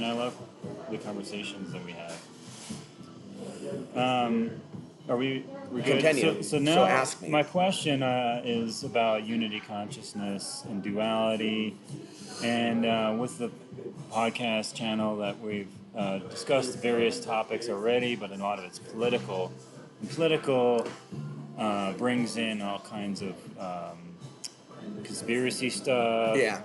and I love the conversations that we have. Are we good? Continue. So now ask me. my question is about unity consciousness and duality, and with the podcast channel that we've discussed various topics already, but a lot of it's political. And political brings in all kinds of conspiracy stuff. Yeah.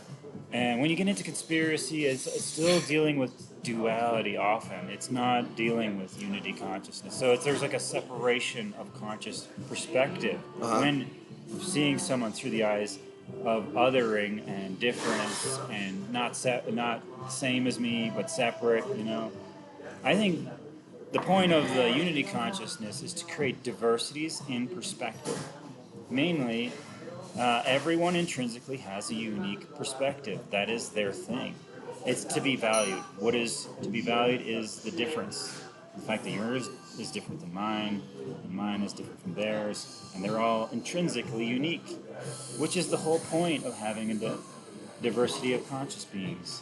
And when you get into conspiracy, it's still dealing with duality often. It's not dealing with unity consciousness. So there's like a separation of conscious perspective when seeing someone through the eyes of othering and difference and not same as me but separate. I think the point of the unity consciousness is to create diversities in perspective. Mainly, everyone intrinsically has a unique perspective. That is their thing. It's to be valued. What is to be valued is the difference. The fact that yours is different than mine, and mine is different from theirs, and they're all intrinsically unique, which is the whole point of having a diversity of conscious beings.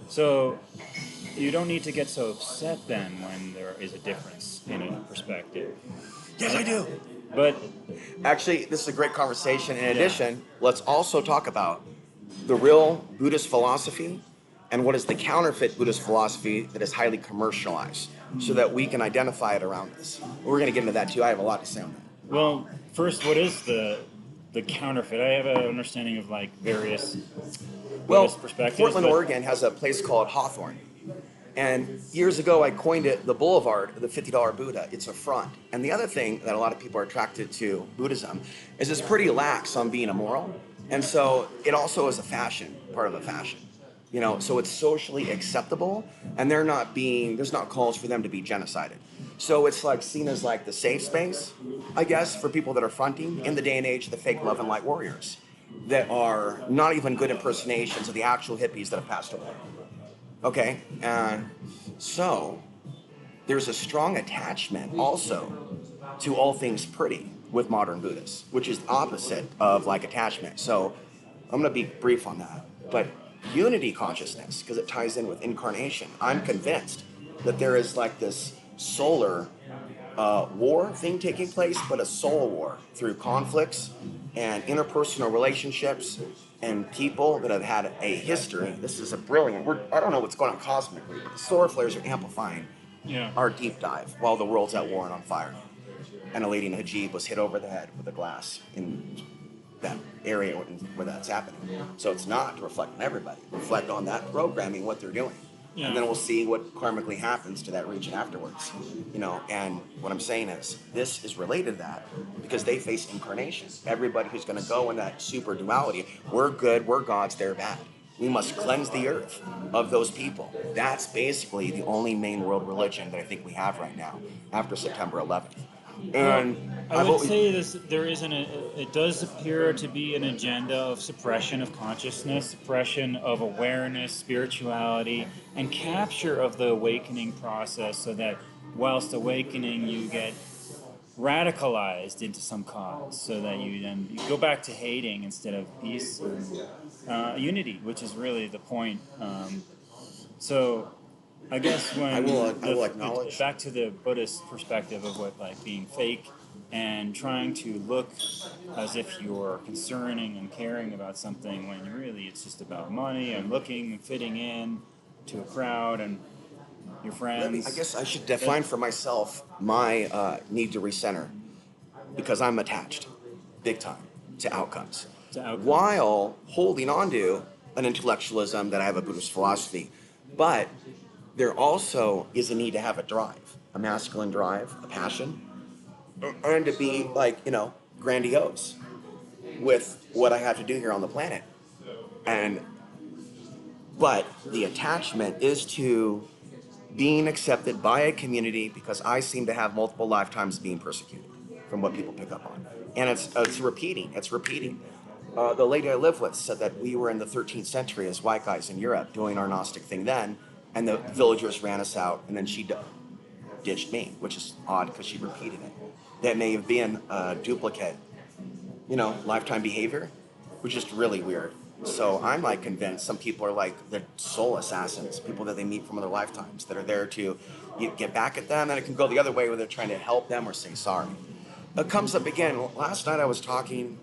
So you don't need to get so upset then when there is a difference in a perspective. Yes, I do. But Actually, this is a great conversation. In addition, let's also talk about the real Buddhist philosophy and what is the counterfeit Buddhist philosophy that is highly commercialized, so that we can identify it around us. We're going to get into that too. I have a lot to say on that. Well, first, what is the counterfeit? I have an understanding of like various Buddhist perspectives. Portland, Oregon has a place called Hawthorne. And years ago, I coined it the Boulevard of the $50 Buddha. It's a front. And the other thing that a lot of people are attracted to Buddhism is it's pretty lax on being immoral. And so it also is a fashion, part of a fashion. So it's socially acceptable, and there's not calls for them to be genocided. So it's like seen as like the safe space, I guess, for people that are fronting in the day and age of the fake love and light warriors that are not even good impersonations of the actual hippies that have passed away. Okay, and so there's a strong attachment also to all things pretty with modern Buddhists, which is the opposite of like attachment. So I'm going to be brief on that. But unity consciousness, because it ties in with incarnation, I'm convinced that there is like this solar war thing taking place, but a soul war through conflicts and interpersonal relationships and people that have had a history. This is a brilliant, I don't know what's going on cosmically, but the solar flares are amplifying our deep dive while the world's at war and on fire. And a lady in hijab was hit over the head with a glass in that area where that's happening. So it's not to reflect on everybody, reflect on that programming, what they're doing. And then we'll see what karmically happens to that region afterwards. And what I'm saying is, this is related to that because they face incarnation. Everybody who's going to go in that super duality, we're good, we're gods, they're bad. We must cleanse the earth of those people. That's basically the only main world religion that I think we have right now after September 11th. And I would say it does appear to be an agenda of suppression of consciousness, suppression of awareness, spirituality, and capture of the awakening process, so that whilst awakening you get radicalized into some cause, so that you go back to hating instead of peace and unity, which is really the point. So I guess when I will acknowledge back to the Buddhist perspective of what like being fake and trying to look as if you're concerning and caring about something when really it's just about money and looking and fitting in to a crowd and your friends. I guess I should define for myself my need to recenter, because I'm attached big time to outcomes. While holding on to an intellectualism that I have a Buddhist philosophy. But there also is a need to have a drive, a masculine drive, a passion, and to be like, grandiose with what I have to do here on the planet. But the attachment is to being accepted by a community, because I seem to have multiple lifetimes being persecuted from what people pick up on. And it's repeating. The lady I live with said that we were in the 13th century as white guys in Europe doing our Gnostic thing then, and the villagers ran us out, and then she ditched me, which is odd because she repeated it. That may have been a duplicate, lifetime behavior, which is really weird. So I'm like convinced some people are like the soul assassins, people that they meet from other lifetimes that are there to get back at them, and it can go the other way where they're trying to help them or say sorry. It comes up again. Last night I was talking,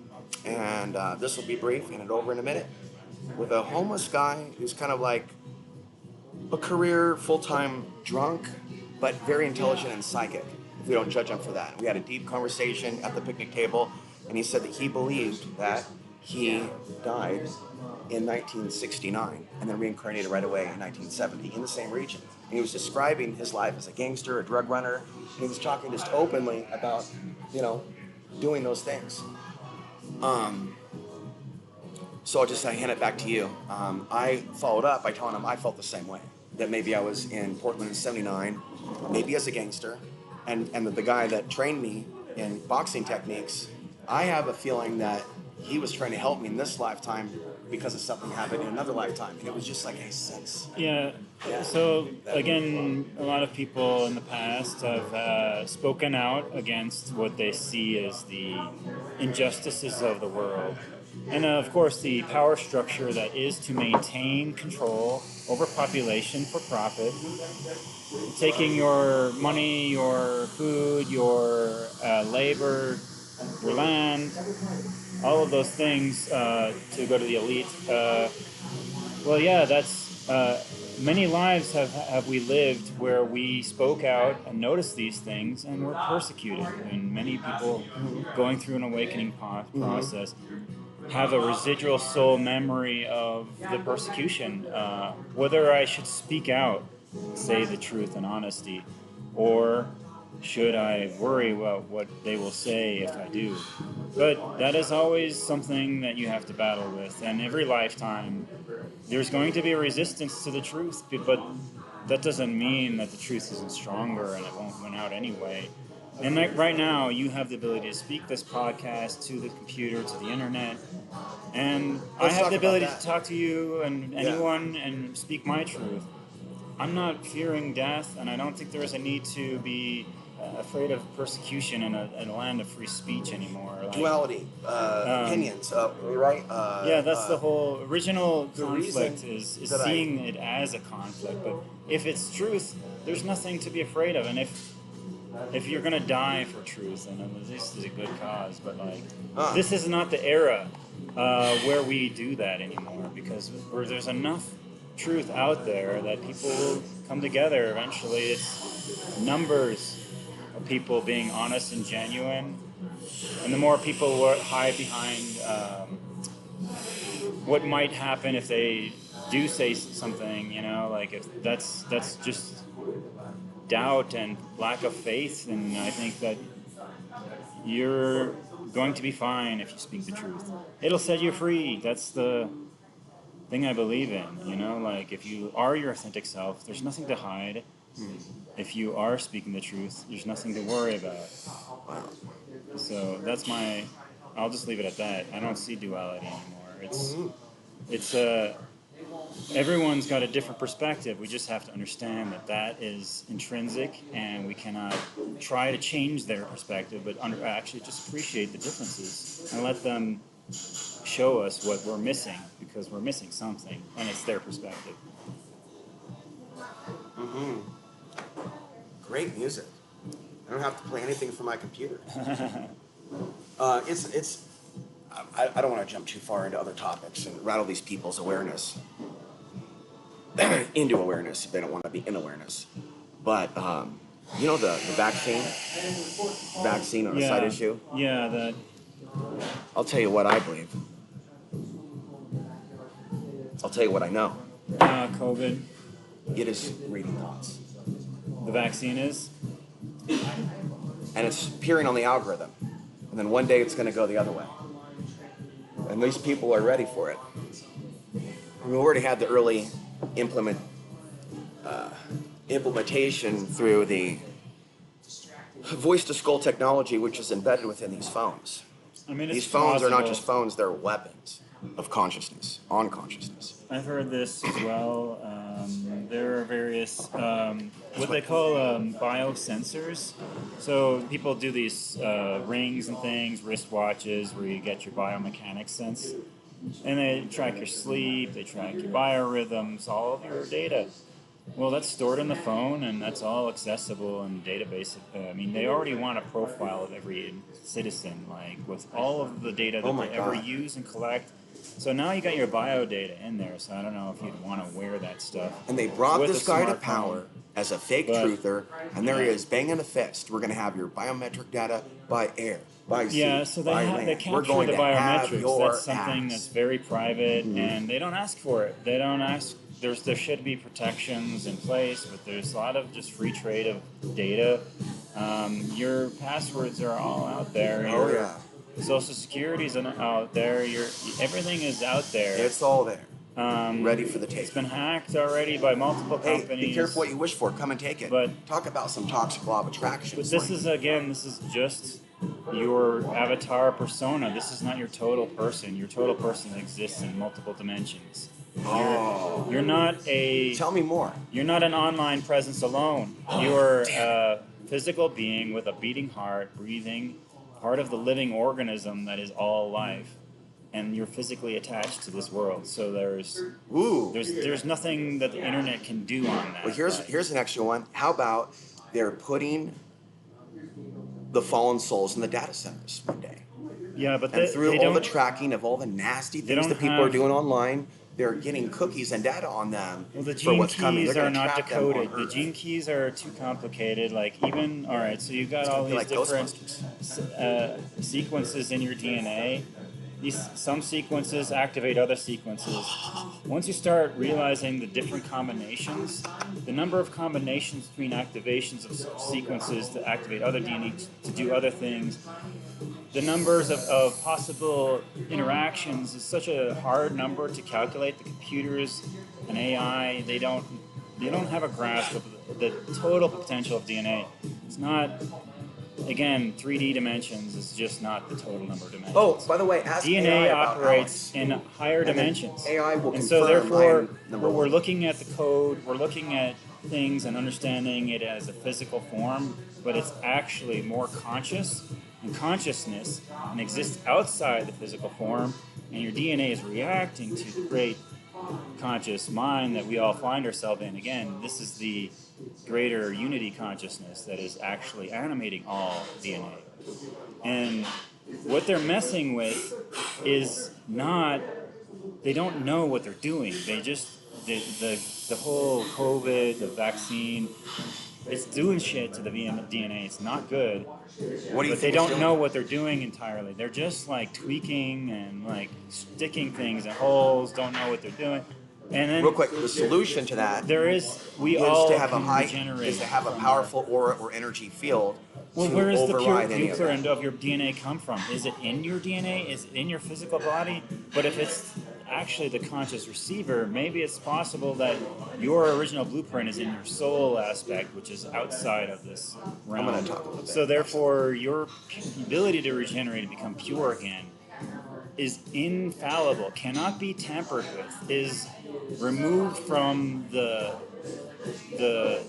and this will be brief, and it over in a minute, with a homeless guy who's kind of like a career full-time drunk, but very intelligent and psychic. If we don't judge him for that, we had a deep conversation at the picnic table, and he said that he believed that he died in 1969 and then reincarnated right away in 1970 in the same region. And he was describing his life as a gangster, a drug runner, and he was talking just openly about, doing those things. So I hand it back to you. I followed up by telling him I felt the same way. That maybe I was in Portland in '79, maybe as a gangster, and the guy that trained me in boxing techniques, I have a feeling that he was trying to help me in this lifetime because of something happened in another lifetime, and it was just like a sense. Yeah. So again, a lot of people in the past have spoken out against what they see as the injustices of the world. And of course, the power structure that is to maintain control over population for profit, taking your money, your food, your labor, your land, all of those things to go to the elite. That's many lives have we lived where we spoke out and noticed these things and were persecuted, and many people going through an awakening process have a residual soul memory of the persecution. Whether I should speak out, say the truth and honesty, or should I worry about what they will say if I do? But that is always something that you have to battle with, and every lifetime there's going to be a resistance to the truth, but that doesn't mean that the truth isn't stronger and it won't win out anyway. And right now, you have the ability to speak this podcast to the computer, to the internet, and I have the ability to talk to you and anyone and speak my truth. I'm not fearing death, and I don't think there is a need to be afraid of persecution in a land of free speech anymore. Duality, opinions, right? That's the whole original conflict is seeing it as a conflict. But if it's truth, there's nothing to be afraid of, and if you're gonna die for truth, and this is a good cause, but this is not the era where we do that anymore, because there's enough truth out there that people will come together eventually. It's numbers of people being honest and genuine, and the more people hide behind what might happen if they do say something, if that's just doubt and lack of faith, and I think that you're going to be fine if you speak the truth. It'll set you free. That's the thing I believe in, if you are your authentic self, there's nothing to hide. If you are speaking the truth, there's nothing to worry about. So I'll just leave it at that. I don't see duality anymore. It's everyone's got a different perspective. We just have to understand that is intrinsic, and we cannot try to change their perspective, but actually just appreciate the differences and let them show us what we're missing, because we're missing something, and it's their perspective. Great music. I don't have to play anything from my computer. I don't want to jump too far into other topics and rattle these people's awareness into awareness if they don't want to be in awareness. But the vaccine on a side issue. Yeah, that. I'll tell you what I believe. I'll tell you what I know. COVID. It is reading thoughts. The vaccine is? And it's appearing on the algorithm. And then one day it's going to go the other way. And these people are ready for it. We already had the early implementation through the voice-to-skull technology, which is embedded within these phones. These phones are not just phones, they're weapons of consciousness, on consciousness. I've heard this as well. There are various, what they call biosensors. So people do these rings and things, wristwatches, where you get your biomechanics sense. And they track your sleep, they track your biorhythms, all of your data. Well, that's stored in the phone, and that's all accessible in database. I mean, they already want a profile of every citizen, like with all of the data Oh that my they ever God. use and collect. So now you got your bio data in there. So I don't know if you'd want to wear that stuff And they brought with a this guy to smartphone. power as a fake But truther, and there he yeah. is banging a fist. We're going to have your biometric data by air, by Yeah, sea, so by they land. We're capture going the to have biometrics. That's your something that's ass. very private, and they don't ask for it. They don't ask. There should be protections in place, but there's a lot of just free trade of data. Your passwords are all out there. Oh, Your yeah. social security's out there. Your everything is out there. It's all there. Ready for the It's take. been hacked already by multiple Hey, companies. be careful what you wish for. Come and take it. But- Talk about some toxic law of attraction. But this is just your avatar persona. This is not your total person. Your total person exists in multiple dimensions. Oh. You're not a Tell me more. you're not an online presence alone. You're a physical being with a beating heart, breathing, part of the living organism that is all life. And you're physically attached to this world. So Ooh. there's nothing that the internet can do on that. Well, here's an extra one. How about they're putting the fallen souls in the data centers one day? Yeah, but And through they all the don't. tracking of all the nasty They things don't that people are have- doing online, they're getting cookies and data on them Well, the for gene what's coming. keys They're are going to not trap them on decoded. The Earth. gene keys are too complicated. Like even all right, so you've got It's all gonna these be like different sequences in your DNA. Some sequences activate other sequences. Once you start realizing the different combinations, the number of combinations between activations of sequences to activate other DNA to do other things, the numbers of possible interactions is such a hard number to calculate. The computers and AI, they don't have a grasp of the total potential of DNA. It's not, again, 3D dimensions is just not the total number of dimensions. Oh, by the way, ask DNA AI about operates Alex. in higher And then dimensions. AI will and so confirm I therefore, am number we're one. looking at the code, we're looking at things and understanding it as a physical form, but it's actually more conscious and consciousness and exists outside the physical form, and your DNA is reacting to the great conscious mind that we all find ourselves in. Again, this is the greater unity consciousness that is actually animating all DNA. And what they're messing with is not, they don't know what they're doing. They just, the whole COVID, the vaccine, it's doing shit to the DNA. It's not good. What do you But they think it's don't doing? know what they're doing entirely. They're just like tweaking and like sticking things in holes, don't know what they're doing. And then Real quick, the solution to that we is all to have a can regenerate. is to have a from powerful aura or energy field well, to where does the override any of blueprint that. of your DNA come from? Is it in your DNA? Is it in your physical body? But if it's actually the conscious receiver, maybe it's possible that your original blueprint is in your soul aspect, which is outside of this realm. I'm gonna talk a little bit. So therefore, your ability to regenerate and become pure again is infallible, cannot be tampered with, is removed from the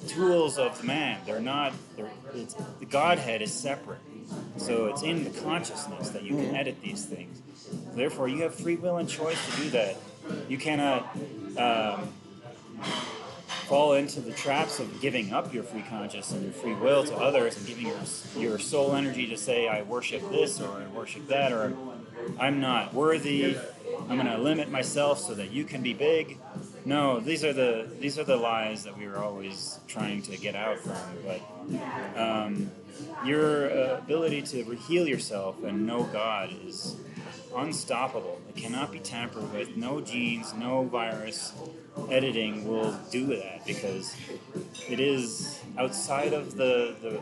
tools of man. The Godhead is separate. So it's in the consciousness that you can edit these things. Therefore, you have free will and choice to do that. You cannot fall into the traps of giving up your free conscious and your free will to others and giving your soul energy to say, I worship this or I worship that, or I'm not worthy. I'm going to limit myself so that you can be big. No, these are the lies that we were always trying to get out from. But your ability to heal yourself and know God is unstoppable. It cannot be tampered with. No genes, no virus editing will do that because it is outside of the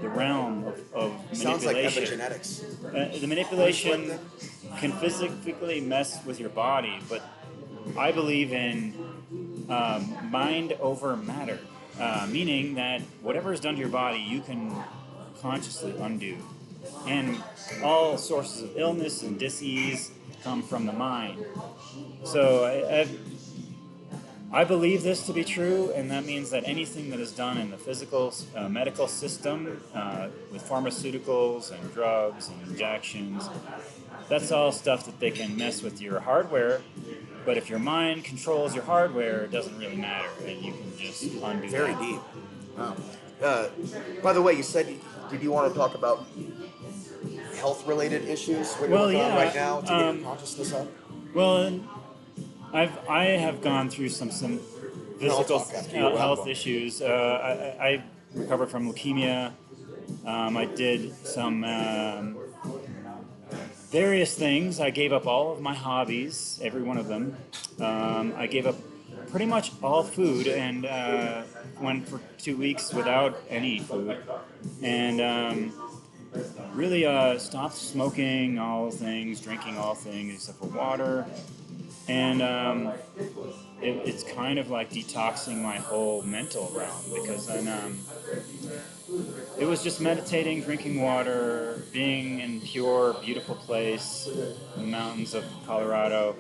realm of Sounds like manipulation. epigenetics. The manipulation can physically mess with your body, but I believe in mind over matter, meaning that whatever is done to your body, you can consciously undo. And all sources of illness and disease come from the mind. So I believe this to be true, and that means that anything that is done in the physical medical system with pharmaceuticals and drugs and injections, that's all stuff that they can mess with your hardware. But if your mind controls your hardware, it doesn't really matter, and you can just undo Very that. deep. Wow. By the way, you said, did you want to talk about health-related issues? What you're Well, working on right yeah. now to get your consciousness up? Well, I have gone through some No, I'll physical talk after you. health issues. I recovered from leukemia. I did some various things. I gave up all of my hobbies, every one of them. I gave up pretty much all food and went for 2 weeks without any food. And really stopped smoking all things, drinking all things except for water. And it's kind of like detoxing my whole mental realm, because then it was just meditating, drinking water, being in pure, beautiful place, in the mountains of Colorado,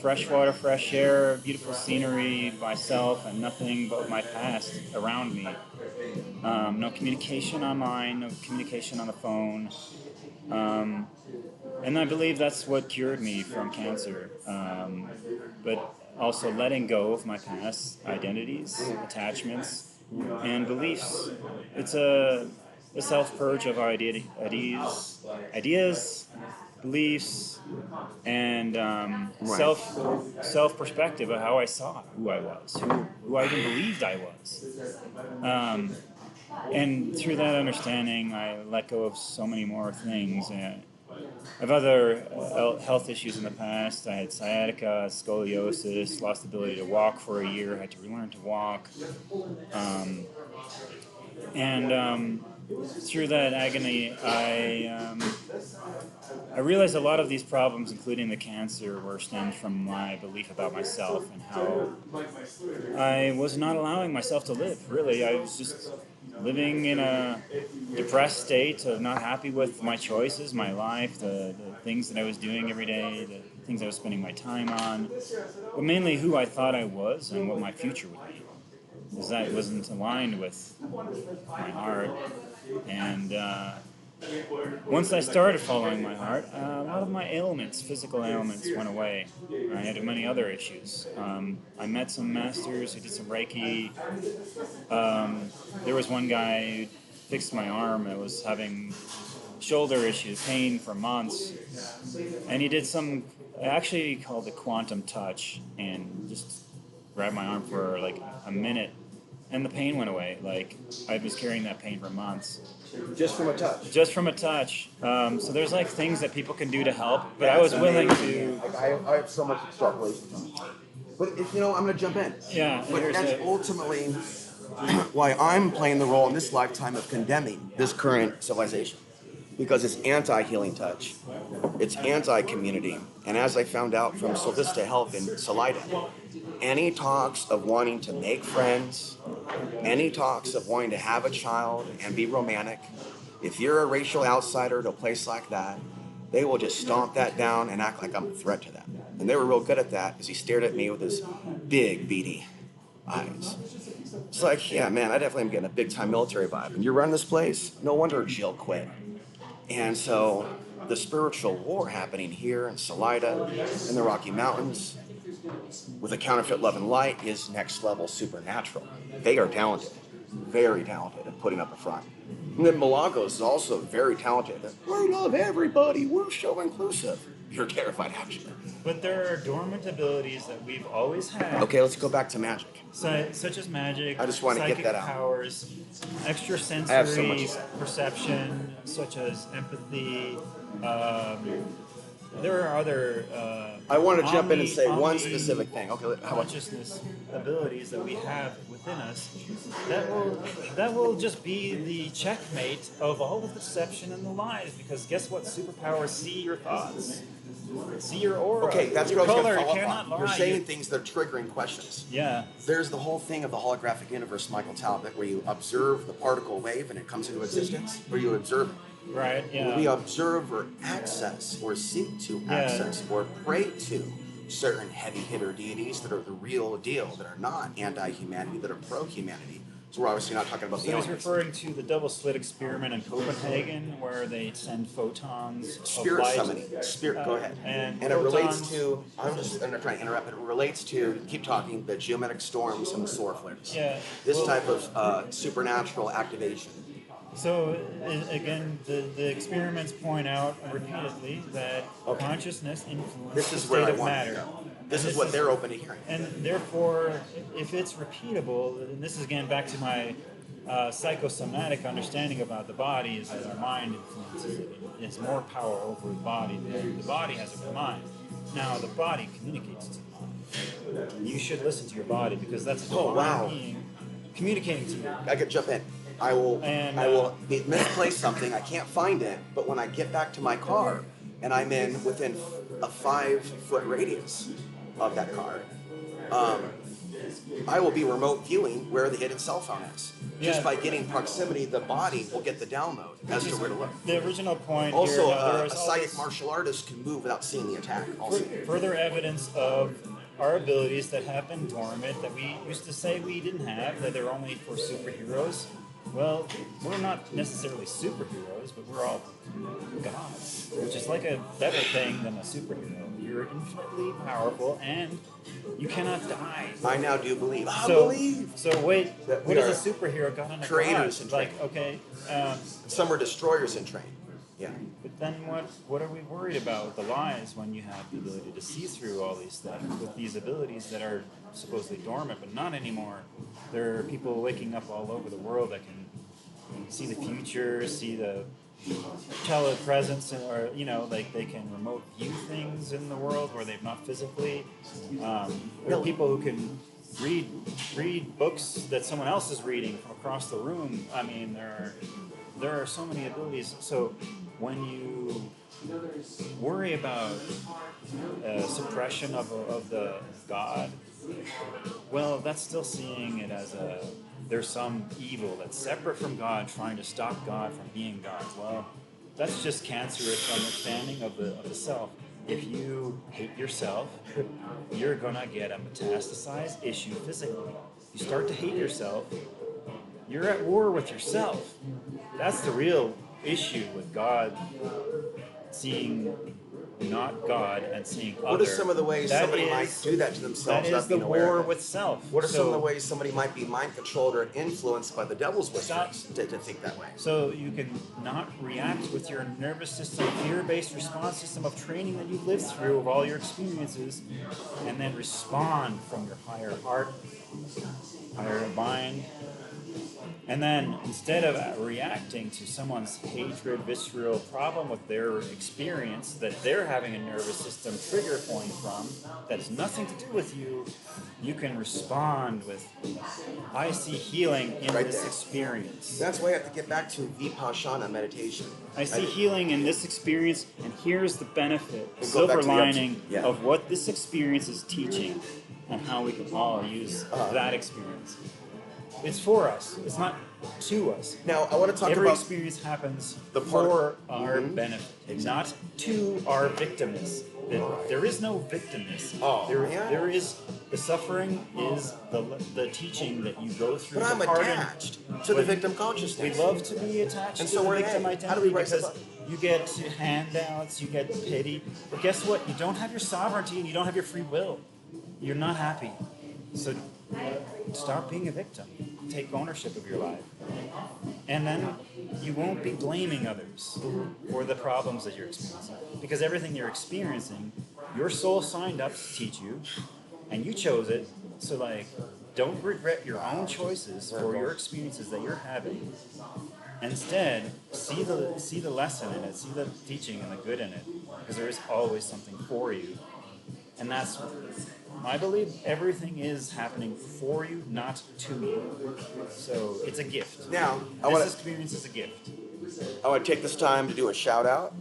fresh water, fresh air, beautiful scenery, myself, and nothing but my past around me. No communication online, no communication on the phone. And I believe that's what cured me from cancer. But also letting go of my past identities, attachments, and beliefs. It's a self-purge of ideas, beliefs, and Right. self perspective of how I saw who I was, who I even believed I was. And through that understanding, I let go of so many more things. I have other health issues in the past. I had sciatica, scoliosis, lost the ability to walk for a year, had to relearn to walk. And through that agony, I realized a lot of these problems, including the cancer, were stemmed from my belief about myself and how I was not allowing myself to live. Really, I was just living in a depressed state of not happy with my choices, my life, the things that I was doing every day, the things I was spending my time on, but mainly who I thought I was and what my future would be, because that wasn't aligned with my heart. And once I started following my heart, a lot of my ailments, physical ailments, went away. I had many other issues. I met some masters who did some Reiki. There was one guy who fixed my arm. I was having shoulder issues, pain for months, and he did some, actually he called it quantum touch, and just grabbed my arm for like a minute, and the pain went away. Like, I was carrying that pain for months. Just from a touch. Just from a touch. So there's like things that people can do to help, but I was willing to. Like, I have so much extrapolation from it. But I'm going to jump in. Yeah. But that's ultimately why I'm playing the role in this lifetime of condemning this current civilization, because it's anti-healing touch, it's anti-community, and as I found out from Solvista Health in Salida, any talks of wanting to make friends, any talks of wanting to have a child and be romantic, if you're a racial outsider to a place like that, they will just stomp that down and act like I'm a threat to them. And they were real good at that, as he stared at me with his big, beady eyes. It's like, yeah, man, I definitely am getting a big-time military vibe. And you're running this place? No wonder Jill quit. And so the spiritual war happening here in Salida, in the Rocky Mountains, with a counterfeit love and light is next level supernatural. They are talented, very talented at putting up a front. And then Milagros is also very talented. We love everybody, we're so inclusive. You're terrified, actually. But there are dormant abilities that we've always had. Okay, let's go back to magic. Such as magic, I just want to get that out. Powers, extrasensory I have so much. perception, such as empathy. There are other. I want to jump in and say one specific thing. Okay, how about consciousness abilities that we have within us that will just be the checkmate of all the deception and the lies. Because guess what? Superpowers see your thoughts, see your aura. Okay, that's your what I was color. going to follow Cannot up lie. on. You're saying things that are triggering questions. Yeah. There's the whole thing of the holographic universe, Michael Talbot, where you observe the particle wave and it comes into existence, or you observe it. Right, yeah. We observe or access or seek to access or pray to certain heavy hitter deities that are the real deal, that are not anti-humanity, that are pro-humanity. So we're obviously not talking about the So he's elements. referring to the double slit experiment in Copenhagen, where they send photons of Spirit light. summoning. Spirit, go ahead. And it relates photons- to, I'm not trying to interrupt, but it relates to, keep talking, the geometric storms and the solar flares. Yeah. This well, type of supernatural activation. So again, the experiments point out repeatedly that Okay. consciousness influences This the is where state I of want matter. to go. This is what they're open to hearing. And therefore, if it's repeatable, and this is again back to my psychosomatic understanding about the body, is that our mind influences it. It has more power over the body than the body has over the mind. Now, the body communicates to the mind. You should listen to your body because that's a divine being communicating to you. I could jump in. I will misplace something. I can't find it, but when I get back to my car and I'm within a 5-foot radius of that car, I will be remote viewing where the hidden cell phone is. Just by getting proximity, the body will get the download as to where to look. The original point Also, here, a psychic martial artist can move without seeing the attack. Also, further evidence of our abilities that have been dormant, that we used to say we didn't have, that they're only for superheroes. Well, we're not necessarily superheroes, but we're all gods, which is like a better thing than a superhero. You're infinitely powerful, and you cannot die. I now do believe. So wait, that what we is are a superhero got on a creators god? in Like, okay, Some are destroyers in train. Yeah. but then what are we worried about with the lies when you have the ability to see through all these things with these abilities that are supposedly dormant, but not anymore? There are people waking up all over the world that can see the future, see the telepresence, or like they can remote view things in the world where they've not physically. There are people who can read books that someone else is reading from across the room. I mean, there are so many abilities. So when you worry about suppression of the God, well, that's still seeing it as there's some evil that's separate from God trying to stop God from being God. Well, that's just cancerous understanding of the self. If you hate yourself, you're gonna get a metastasized issue physically. You start to hate yourself, you're at war with yourself. That's the real issue with God, seeing not God and seeing other. What are some of the ways somebody might do that to themselves? That is the war with self. What are some of the ways somebody might be mind controlled or influenced by the devil's whispers to think that way? So you can not react with your nervous system, fear-based response system of training that you've lived through of all your experiences, and then respond from your higher heart, higher mind. And then instead of reacting to someone's hatred, visceral problem with their experience that they're having a nervous system trigger point from that has nothing to do with you, you can respond with, I see healing in this experience. That's why I have to get back to Vipassana meditation. I see healing in this experience, and here's the benefit, the silver lining of what this experience is teaching and how we can all use that experience. It's for us. It's not to us. Now, I want to talk Every about experience happens for our benefit, not to our victimness. There is no victimness. There is the suffering is the teaching that you go through. But I'm attached to the victim consciousness. We love to be attached to the victim identity. How do we write because you get handouts, you get pity. But guess what? You don't have your sovereignty and you don't have your free will. You're not happy. So stop being a victim. Take ownership of your life. And then you won't be blaming others for the problems that you're experiencing. Because everything you're experiencing, your soul signed up to teach you, and you chose it. So, don't regret your own choices for your experiences that you're having. Instead, see the lesson in it, see the teaching and the good in it, because there is always something for you. And that's, I believe, everything is happening for you, not to you. So it's a gift. Now, this experience is a gift. I want to take this time to do a shout out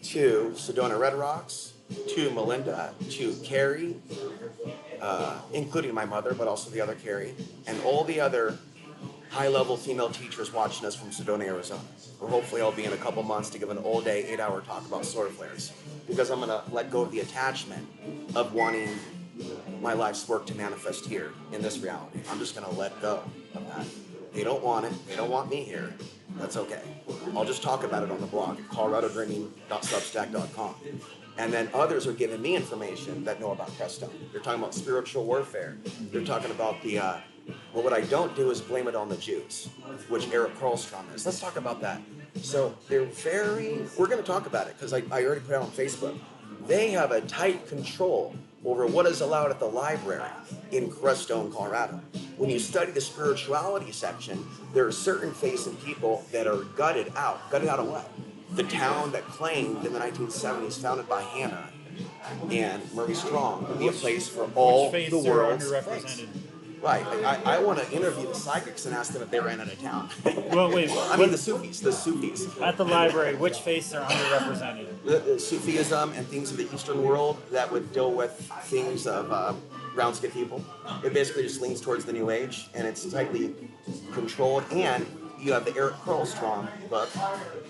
to Sedona Red Rocks, to Melinda, to Carrie, including my mother, but also the other Carrie, and all the other high-level female teachers watching us from Sedona, Arizona. Where hopefully I'll be in a couple months to give an all-day, 8-hour talk about solar flares, because I'm going to let go of the attachment of wanting my life's work to manifest here in this reality. I'm just going to let go of that. They don't want it. They don't want me here. That's okay. I'll just talk about it on the blog at coloradodreaming.substack.com. And then others are giving me information that know about Crestone. They're talking about spiritual warfare. They're talking about the, well, what I don't do is blame it on the Jews, which Eric Carlstrom is. Let's talk about that. So they're we're going to talk about it because I already put it on Facebook. They have a tight control over what is allowed at the library in Crestone, Colorado. When you study the spirituality section, there are certain facing people that are gutted out. Gutted out of what? The town that claimed in the 1970s, founded by Hannah and Murray Strong, to be a place for all the world's faiths. Right. I want to interview the psychics and ask them if they ran out of town. Well, wait. I mean, the Sufis. At the library, which faiths are underrepresented? The Sufism and things of the Eastern world that would deal with things of brown-skinned people. It basically just leans towards the New Age, and it's tightly controlled. And you have the Eric Carlstrom book,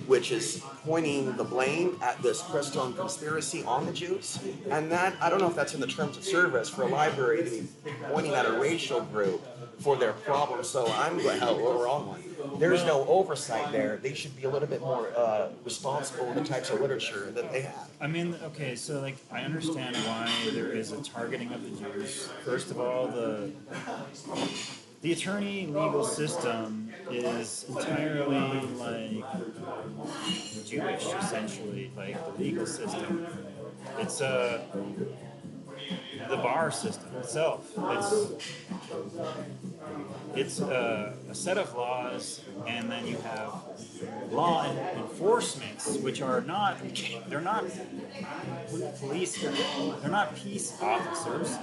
which is pointing the blame at this Crestone conspiracy on the Jews. And that, I don't know if that's in the terms of service for a library to be pointing at a racial group for their problems. So I'm going, hell, we're on one. There's no oversight there. They should be a little bit more responsible in the types of literature that they have. I mean, okay, so like I understand why there is a targeting of the Jews. First of all, the attorney legal system is entirely like Jewish, essentially, like the legal system. It's the bar system itself. It's a set of laws, and then you have law enforcements, which are they're not police, they're not peace officers.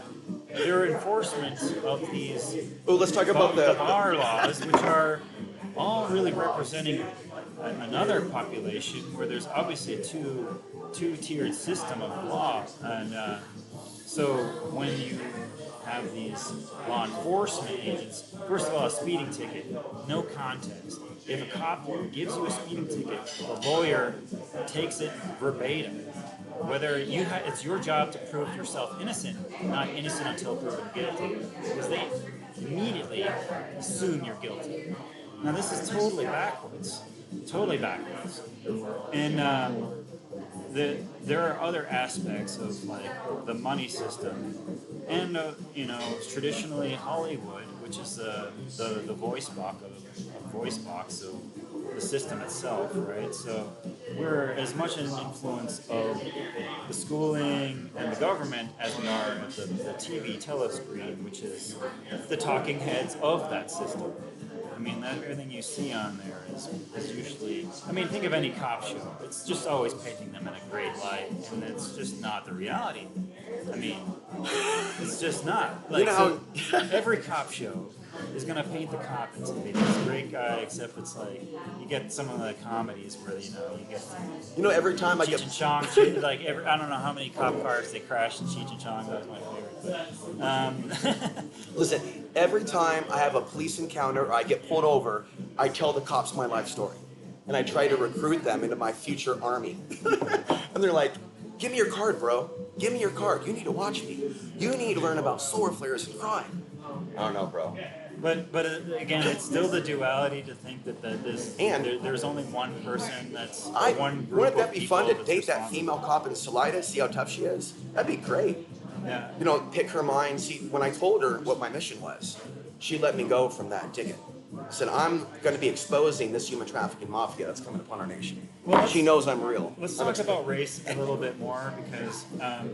They're enforcement of these. Oh, let's talk about the bar laws, which are all really representing another population where there's obviously a two-tiered system of law, and so when you have these law enforcement agents, first of all, a speeding ticket, no contest. If a cop gives you a speeding ticket, the lawyer takes it verbatim. Whether it's your job to prove yourself innocent, not innocent until proven guilty, because they immediately assume you're guilty. Now this is totally backwards, and there are other aspects of like the money system, and traditionally Hollywood, which is the voice box of the system itself, right? So we're as much an influence of the schooling and the government as we are of the TV telescreen, which is the talking heads of that system. I mean, everything you see on there is usually, I mean, think of any cop show. It's just always painting them in a great light, and it's just not the reality. I mean, it's just not. Like, every cop show is going to paint the cop as this great guy, except it's like, you get some of the comedies where, you get every time I get... Cheech and Chong, I don't know how many cop cars they crashed in Cheech and Chong, that was my favorite. Listen, every time I have a police encounter or I get pulled over, I tell the cops my life story. And I try to recruit them into my future army. And they're like, give me your card, bro. Give me your card. You need to watch me. You need to learn about solar flares and crime. I don't know, bro. But again, it's still the duality to think that there's only one person that's one group. Wouldn't that of be fun to date that responsible. female cop in Salida, see how tough she is? That'd be great. Yeah. Pick her mind. See, when I told her what my mission was, she let me go from that ticket. Said, I'm going to be exposing this human trafficking mafia that's coming upon our nation. Well, she knows I'm real. Let's talk about race a little bit more, because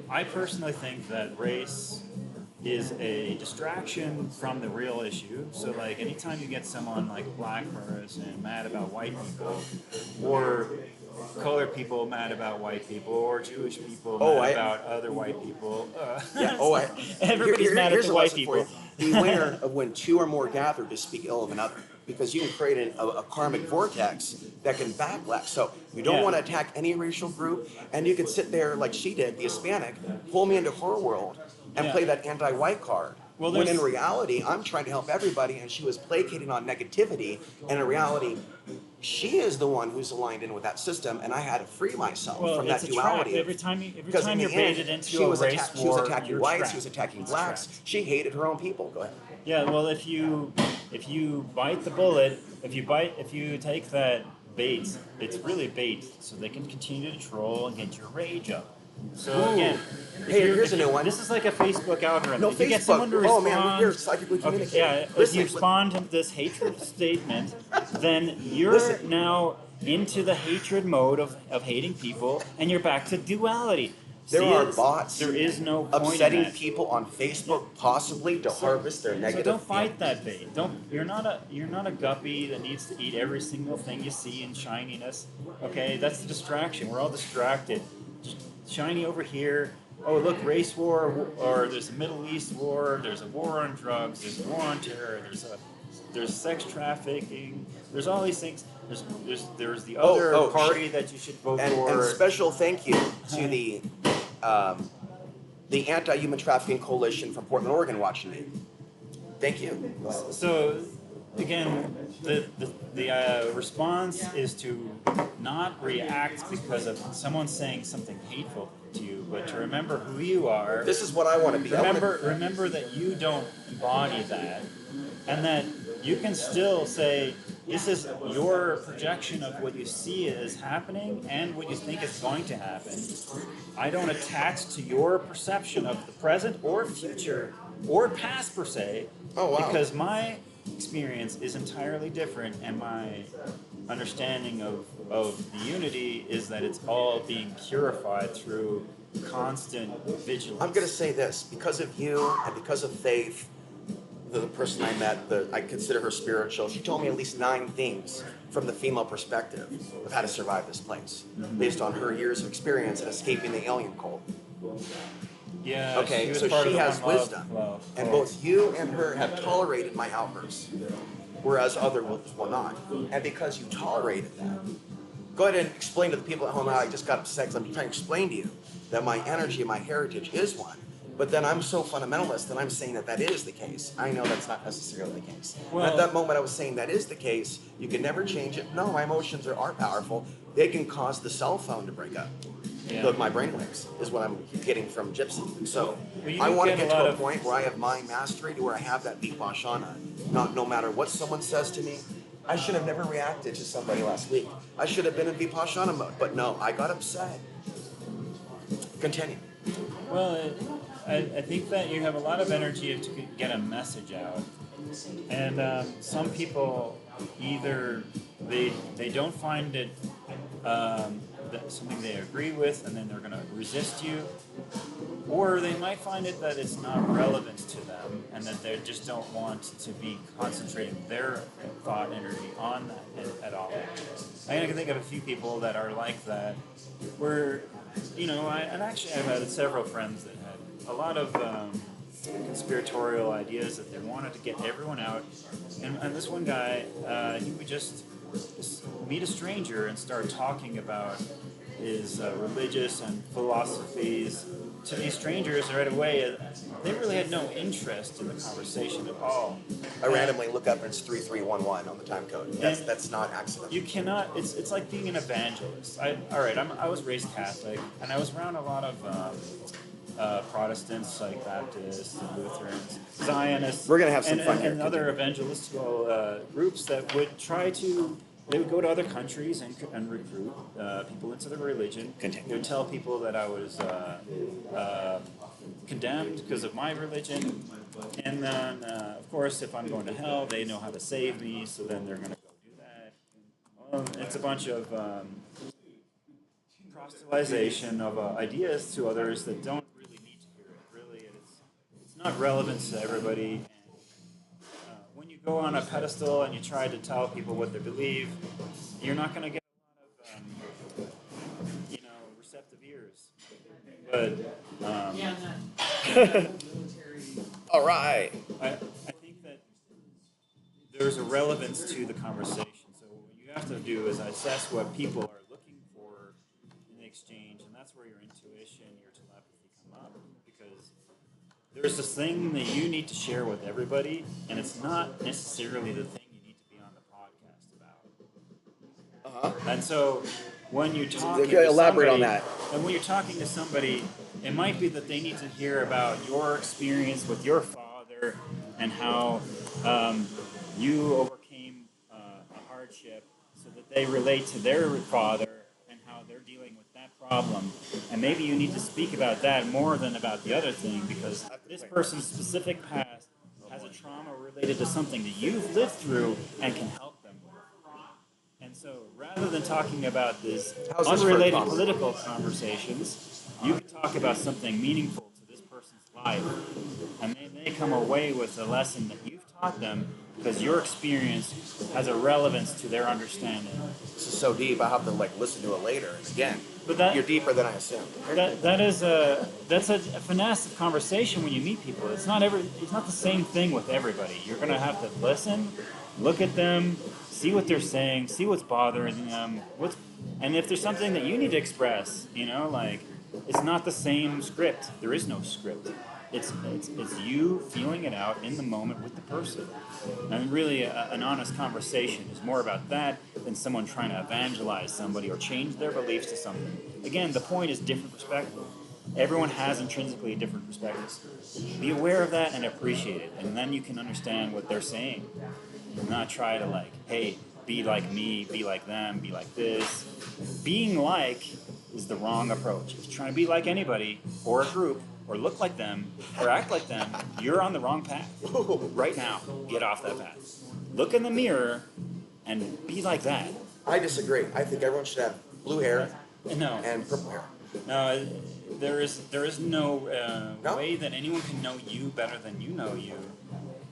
I personally think that race is a distraction from the real issue. So like anytime you get someone like a black person mad about white people, or colored people mad about white people, or Jewish people mad about other white people. Everybody's mad at the white people. Beware of when two or more gather to speak ill of another, because you can create a karmic vortex that can backlash. So you don't want to attack any racial group, and you can sit there like she did, the Hispanic, pull me into her world and play that anti-white card. Well, when in reality, I'm trying to help everybody, and she was placating on negativity, and in reality, she is the one who's aligned in with that system, and I had to free myself from that duality. Every time you're baited into a race war, she was attacking whites, she was attacking blacks. She hated her own people. Go ahead. Yeah, well, if you bite the bullet, if you take that bait, it's really bait, so they can continue to troll and get your rage up. So Ooh. again, Hey, here's a new one. this is like a Facebook algorithm. No, If you get Facebook. someone to Oh man, we're respond, psychically okay, communicating. yeah, if you Listen, respond to this hatred statement, then you're listen. now into the hatred mode of hating people, and you're back to duality. There See, are bots there is no point in upsetting that. people on Facebook, possibly to harvest their So negative. don't fight that bait. Don't. You're not a guppy that needs to eat every single thing you see in shininess. Okay, that's the distraction. We're all distracted. Just shiny over here. Oh, look, race war, or there's a Middle East war. There's a war on drugs. There's a war on terror. There's sex trafficking. There's all these things. There's the other party that you should vote for. And special thank you to the Anti-Human Trafficking Coalition from Portland, Oregon, watching me. Thank you. So, again, the response is to not react because of someone saying something hateful to you, but to remember who you are. This is what I want to be. Remember that you don't embody that, and that you can still say, this is your projection of what you see is happening and what you think is going to happen. I don't attach to your perception of the present or future or past per se, Oh, wow. because my experience is entirely different, and my understanding of the unity is that it's all being purified through constant vigilance. I'm going to say this. Because of you and because of Faith, the person I met, I consider her spiritual, she told me at least 9 things from the female perspective of how to survive this place, based on her years of experience in escaping the alien cult. Yeah. Okay, so she has wisdom. And both you and her have tolerated my outbursts, whereas others will not. And because you tolerated that, go ahead and explain to the people at home how I just got upset, because I'm trying to explain to you that my energy and my heritage is one. But then I'm so fundamentalist that I'm saying that is the case. I know that's not necessarily the case. Well, at that moment I was saying that is the case. You can never change it. No, my emotions are powerful. They can cause the cell phone to break up. Yeah. My brainwaves is what I'm getting from Gypsy. So Well, I want to get get a lot to a of- point where I have mind mastery, to where I have that Vipassana. No matter what someone says to me, I should have never reacted to somebody last week. I should have been in Vipassana mode. But no, I got upset. Continue. Well, I think that you have a lot of energy to get a message out, and some people either they don't find it something they agree with, and then they're going to resist you, or they might find it that it's not relevant to them, and that they just don't want to be concentrating their thought energy on that at all. I can think of a few people that are like that, where, I've had several friends that had a lot of conspiratorial ideas that they wanted to get everyone out. And this one guy, he would just meet a stranger and start talking about his religious and philosophies to these strangers right away. They really had no interest in the conversation at all. I randomly look up and it's 3311 on the time code. That's not accidental. You cannot. It's like being an evangelist. I was raised Catholic, and I was around a lot of Protestants, like Baptists and Lutherans, Zionists. We're gonna have some fun here. And other evangelistical groups that would try to. They would go to other countries and recruit people into their religion. Continue. They would tell people that I was condemned because of my religion. And then, of course, if I'm going to hell, they know how to save me, so then they're going to go do that. Well, it's a bunch of proselytization of ideas to others that don't really need to hear it. Really, it's not relevant to everybody. When you go on a pedestal and you try to tell people what they believe, you're not going to get a lot of, receptive ears. But All right. I think that there's a relevance to the conversation. So what you have to do is assess what people are looking for in the exchange, and that's where your intuition, your telepathy come up, because there's this thing that you need to share with everybody, and it's not necessarily the thing you need to be on the podcast about. And so when you're talking to elaborate somebody, on that. And when you're talking to somebody, it might be that they need to hear about your experience with your father and how you overcame a hardship so that they relate to their father and how they're dealing with that problem. And maybe you need to speak about that more than about the other thing because this person's specific past has a trauma related to something that you've lived through and can help them with. And so rather than talking about this unrelated political conversations, you can talk about something meaningful to this person's life. And they may come away with a lesson that you've taught them because your experience has a relevance to their understanding. This is so deep. I have to like listen to it later. Again, but you're deeper than I assumed. That's a finesse of conversation when you meet people. It's not the same thing with everybody. You're gonna have to listen, look at them, see what they're saying, see what's bothering them, and if there's something that you need to express, like it's not the same script. There is no script. It's you feeling it out in the moment with the person. And really, an honest conversation is more about that than someone trying to evangelize somebody or change their beliefs to something. Again, the point is different perspective. Everyone has intrinsically different perspectives. Be aware of that and appreciate it, and then you can understand what they're saying. And not try to like, hey, be like me, be like them, be like this. Being like is the wrong approach. If you're trying to be like anybody or a group, or look like them, or act like them, you're on the wrong path. Right now, get off that path. Look in the mirror and be like that. I disagree. I think everyone should have blue hair No. and purple hair. No, there is no way that anyone can know you better than you know you,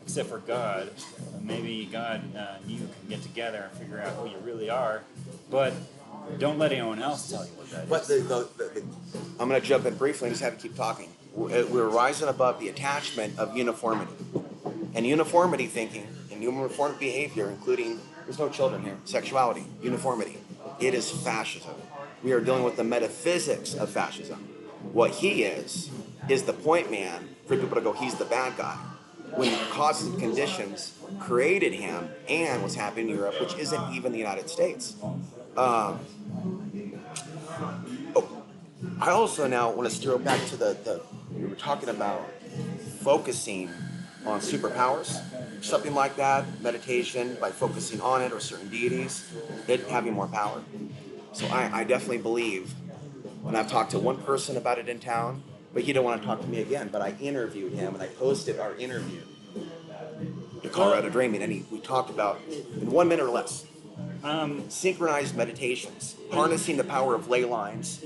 except for God. Maybe God and you can get together and figure out who you really are, but don't let anyone else tell you what that is. But I'm going to jump in briefly and just have to keep talking. We're rising above the attachment of uniformity. And uniformity thinking and uniform behavior, including, there's no children here, sexuality, uniformity. It is fascism. We are dealing with the metaphysics of fascism. What he is the point man for people to go, he's the bad guy. When causes and conditions created him and what's happening in Europe, which isn't even the United States. I also now want to steer back to we were talking about focusing on superpowers, something like that, meditation, by focusing on it or certain deities, it having more power. So I definitely believe, when I've talked to one person about it in town, but he didn't want to talk to me again, but I interviewed him and I posted our interview to Colorado Dreaming, and we talked about, in 1 minute or less, synchronized meditations, harnessing the power of ley lines,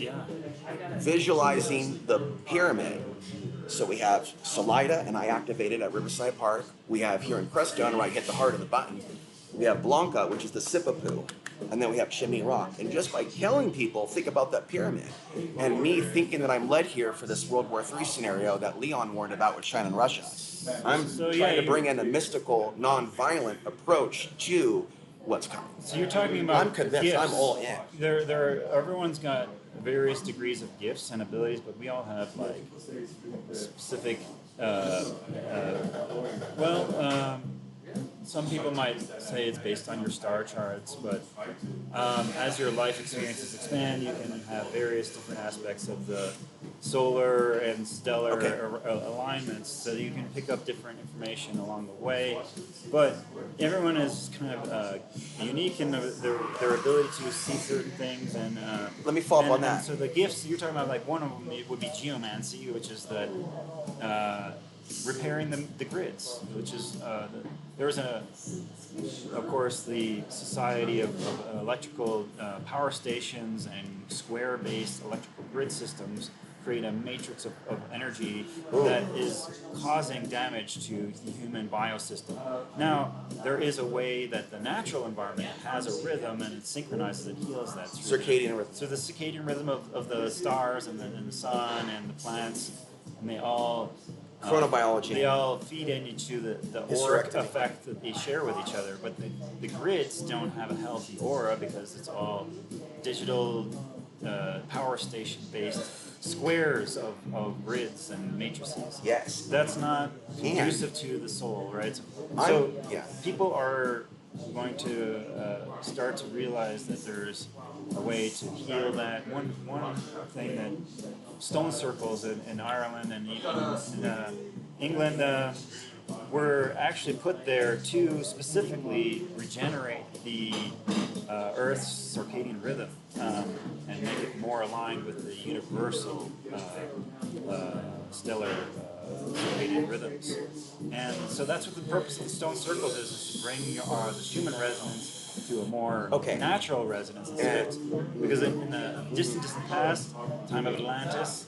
visualizing the pyramid. So we have Salida, and I activated at Riverside Park. We have here in Crestone, where I hit the heart of the button. We have Blanca, which is the Sipapu. And then we have Chimney Rock. And just by telling people, think about that pyramid. And me thinking that I'm led here for this World War III scenario that Leon warned about with China and Russia. I'm trying to bring in a mystical, non-violent approach to what's coming. So you're talking about I'm convinced. gifts. I'm all in. Everyone's got various degrees of gifts and abilities, but we all have like specific. Some people might say it's based on your star charts, but as your life experiences expand, you can have various different aspects of the solar and stellar alignments, so that you can pick up different information along the way. But everyone is kind of unique in their ability to see certain things. And let me follow up on that. And so the gifts you're talking about, like one of them would be geomancy, which is that. Repairing the grids, which is there's of course the Society of Electrical Power Stations and square-based electrical grid systems create a matrix of energy that is causing damage to the human biosystem. Now, there is a way that the natural environment has a rhythm and it synchronizes and heals that. Circadian rhythm. So the circadian rhythm of the stars and the sun and the plants, and they all chronobiology. They all feed into the auric effect that they share with each other, but the grids don't have a healthy aura because it's all digital power station based squares of grids and matrices. Yes. That's not conducive to the soul, right? So people are going to start to realize that there's a way to heal that. One thing that stone circles in Ireland and even in England, were actually put there to specifically regenerate the Earth's circadian rhythm and make it more aligned with the universal stellar circadian rhythms. And so that's what the purpose of the stone circles is to bring the human resonance to a more natural resonance. Because in the distant past, time of Atlantis,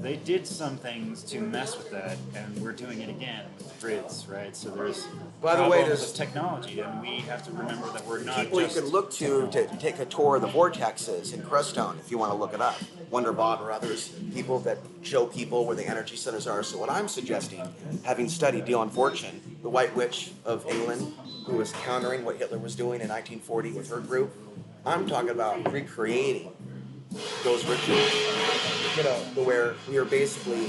they did some things to mess with that, and we're doing it again with the grids, right? So there's problems with technology, and we have to remember that we're not people just you can look to take a tour of the vortexes in Crestone if you want to look it up. Wonder Bob or others, people that show people where the energy centers are. So what I'm suggesting, having studied Dion Fortune, the White Witch of England, who was countering what Hitler was doing in 1940 with her group, I'm talking about recreating those rituals, where we are basically,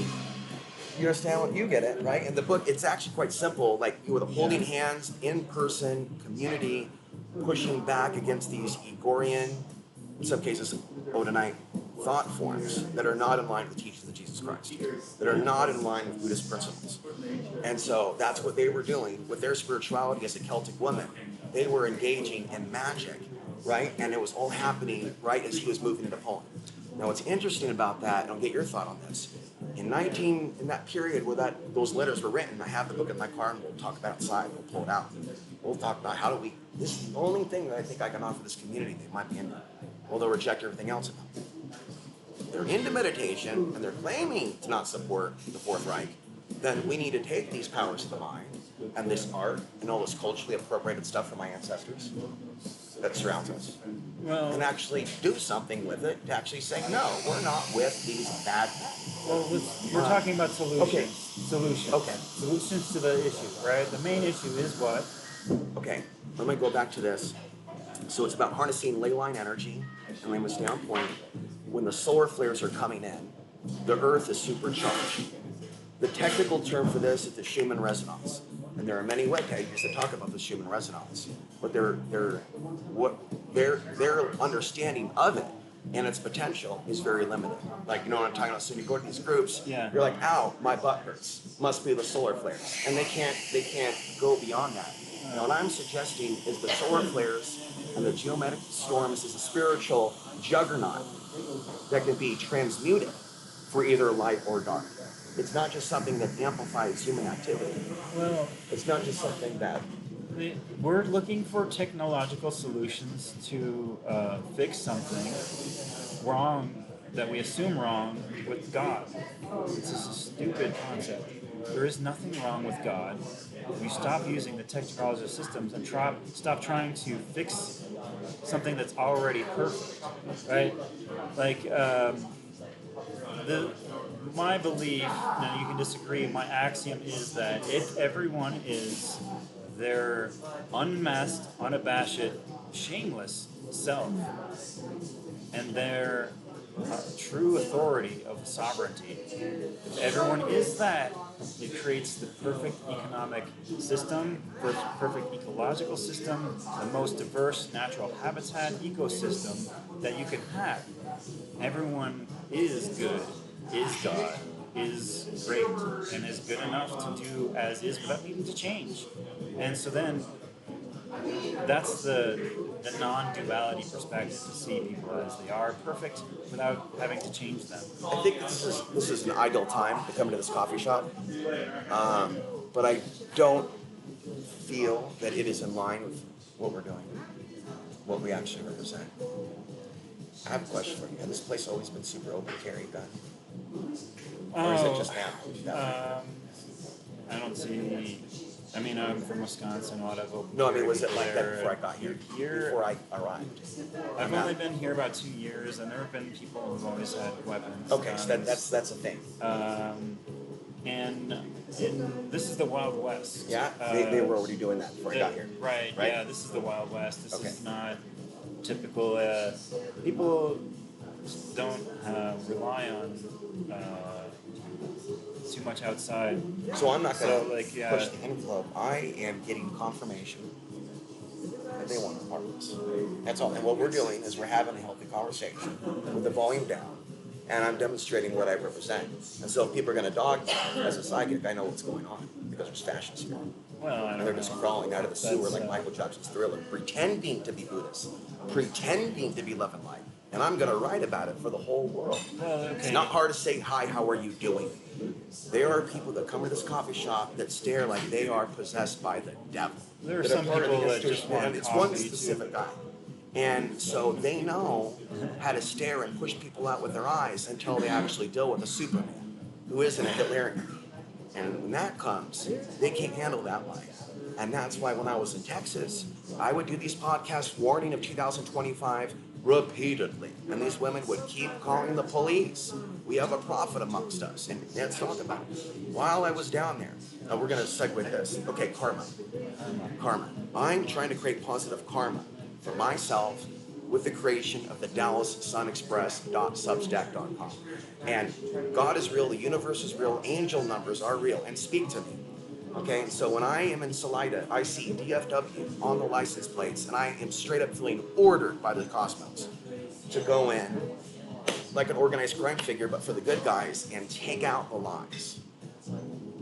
you understand what you get it, right? In the book, it's actually quite simple, like you were holding hands, in person, community, pushing back against these Igorian, in some cases, Odinite thought forms that are not in line with the teachings of Jesus Christ, that are not in line with Buddhist principles. And so that's what they were doing with their spirituality as a Celtic woman. They were engaging in magic, right? And it was all happening right as he was moving into Poland. Now, what's interesting about that, and I'll get your thought on this, in that period where those letters were written, I have the book in my car, and we'll talk about it outside. We'll pull it out. We'll talk about this is the only thing that I think I can offer this community they might be into. Well, they'll reject everything else about it. They're into meditation, and they're claiming to not support the Fourth Reich. Then we need to take these powers of the mind and this art and all this culturally appropriated stuff from my ancestors that surrounds us, and actually do something with it to actually say, no, we're not with these bad Well, we're talking about solutions. Okay. Solutions. Okay. Solutions to the issue, right? The main issue is what? Okay, let me go back to this. So it's about harnessing ley line energy, and let me stay on point. When the solar flares are coming in, the Earth is supercharged. The technical term for this is the Schumann resonance. And there are many web pages that talk about the Schumann resonance, but their understanding of it and its potential is very limited. Like, when I'm talking about, so you go to these groups, you're like, ow, my butt hurts. Must be the solar flares. And they can't go beyond that. Now, what I'm suggesting is the solar flares and the geometric storms is a spiritual juggernaut that can be transmuted for either light or dark. It's not just something that amplifies human activity. Well, it's not just something that... We're looking for technological solutions to fix something wrong that we assume wrong with God. It's just a stupid concept. There is nothing wrong with God. We stop using the technological systems and stop trying to fix something that's already perfect, right? Like, my belief, now you can disagree, my axiom is that if everyone is their unmasked, unabashed, shameless self, and their true authority of sovereignty, if everyone is that, it creates the perfect economic system, perfect ecological system, the most diverse natural habitat ecosystem that you can have. Everyone is good, is God, is great, and is good enough to do as is without needing to change. And so then, that's the non-duality perspective, to see people as they are, perfect, without having to change them. I think this is an ideal time to come to this coffee shop, but I don't feel that it is in line with what we're doing, what we actually represent. I have a question for you. Has this place always been super open carry gun? Or is it just now? I don't see. I mean, I'm from Wisconsin. A lot of open. No, I mean, was it like that before I got here? Before I arrived? I've only been here about 2 years, and there have been people who've always had weapons. Okay, so that's a thing. And this is the Wild West. Yeah, they were already doing that before I got here. Right. Yeah, this is the Wild West. This is not typical. People don't rely on too much outside. So I'm not going to push the envelope. I am getting confirmation that they want to part of this. That's all. And what we're doing is we're having a healthy conversation with the volume down, and I'm demonstrating what I represent. And so if people are going to dog me as a psychic, I know what's going on. because there's fascists here. Well, I And don't they're just know. crawling out of the sewer That's, like Michael Jackson's Thriller, pretending to be Buddhists, pretending to be love and light. And I'm going to write about it for the whole world. Well, It's okay. not hard to say, hi, how are you doing? There are people that come to this coffee shop that stare like they are possessed by the devil. There are that some part of the people that history, just want and it's one coffee, specific guy. And so they know how to stare and push people out with their eyes until they actually deal with a Superman who isn't a Hitlerian. And when that comes, they can't handle that life. And that's why when I was in Texas, I would do these podcasts warning of 2025 repeatedly. And these women would keep calling the police. We have a prophet amongst us. And let's talk about it. While I was down there, we're going to segue to this. Okay, karma. Karma. I'm trying to create positive karma for myself with the creation of the DallasSunExpress.substack.com. And God is real, the universe is real, angel numbers are real, and speak to me. Okay, so when I am in Salida, I see DFW on the license plates, and I am straight up feeling ordered by the cosmos to go in like an organized crime figure, but for the good guys, and take out the lies.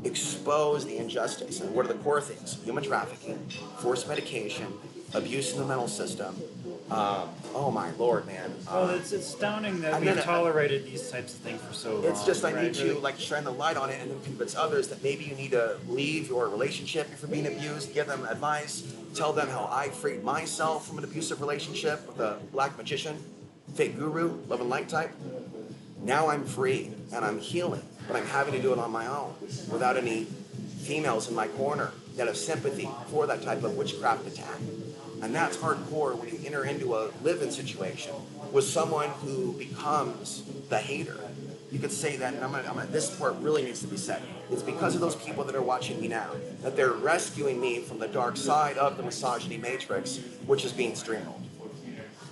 Expose the injustice. And what are the core things? Human trafficking, forced medication, abuse in the mental system. Oh my Lord, man. Well, it's astounding that we've tolerated these types of things for so long. It's just I right? need you like shine the light on it and then convince others that maybe you need to leave your relationship if you're being abused, give them advice, tell them how I freed myself from an abusive relationship with a black magician, fake guru, love and light type. Now I'm free and I'm healing, but I'm having to do it on my own without any females in my corner that have sympathy for that type of witchcraft attack. And that's hardcore when you enter into a live-in situation with someone who becomes the hater. You could say that, and this part really needs to be said. It's because of those people that are watching me now, that they're rescuing me from the dark side of the misogyny matrix, which is being streamed.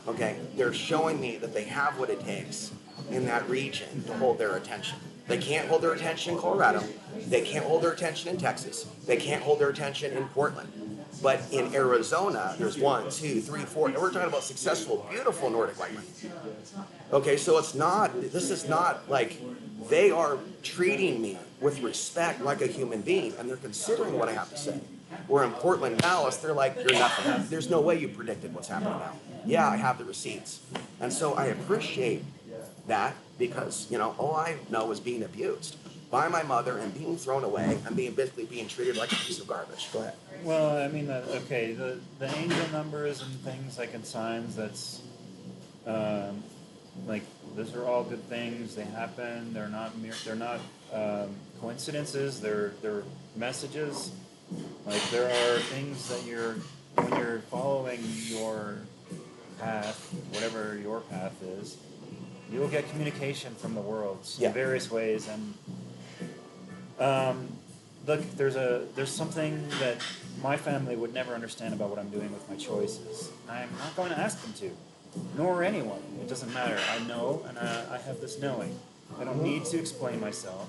Okay? They're showing me that they have what it takes in that region to hold their attention. They can't hold their attention in Colorado. They can't hold their attention in Texas. They can't hold their attention in Portland. But in Arizona, there's 1, 2, 3, 4. And we're talking about successful, beautiful Nordic white men. Okay, so this is not like they are treating me with respect like a human being, and they're considering what I have to say. Where in Portland, Dallas, they're like, you're nothing. There's no way you predicted what's happening now. Yeah, I have the receipts. And so I appreciate that because, all I know is being abused by my mother and being thrown away and basically being treated like a piece of garbage. Go ahead. Well, I mean, okay, the angel numbers and things like in signs, that's like those are all good things. They happen. They're not coincidences. They're messages. Like there are things that when you're following your path, whatever your path is, you will get communication from the world in various ways. And look, there's something that my family would never understand about what I'm doing with my choices. I'm not going to ask them to, nor anyone. It doesn't matter. I know, and I have this knowing. I don't need to explain myself.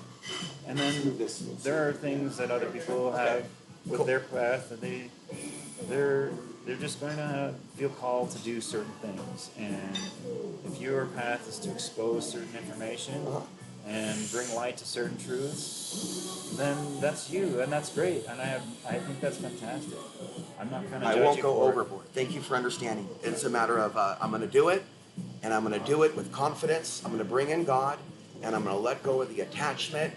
And then there are things that other people have with their path that they're just going to feel called to do certain things. And if your path is to expose certain information and bring light to certain truths, then that's you, and that's great. And I think that's fantastic. I'm not going to judge you. I won't go overboard. Thank you for understanding. It's a matter of I'm going to do it, and I'm going to do it with confidence. I'm going to bring in God, and I'm going to let go of the attachment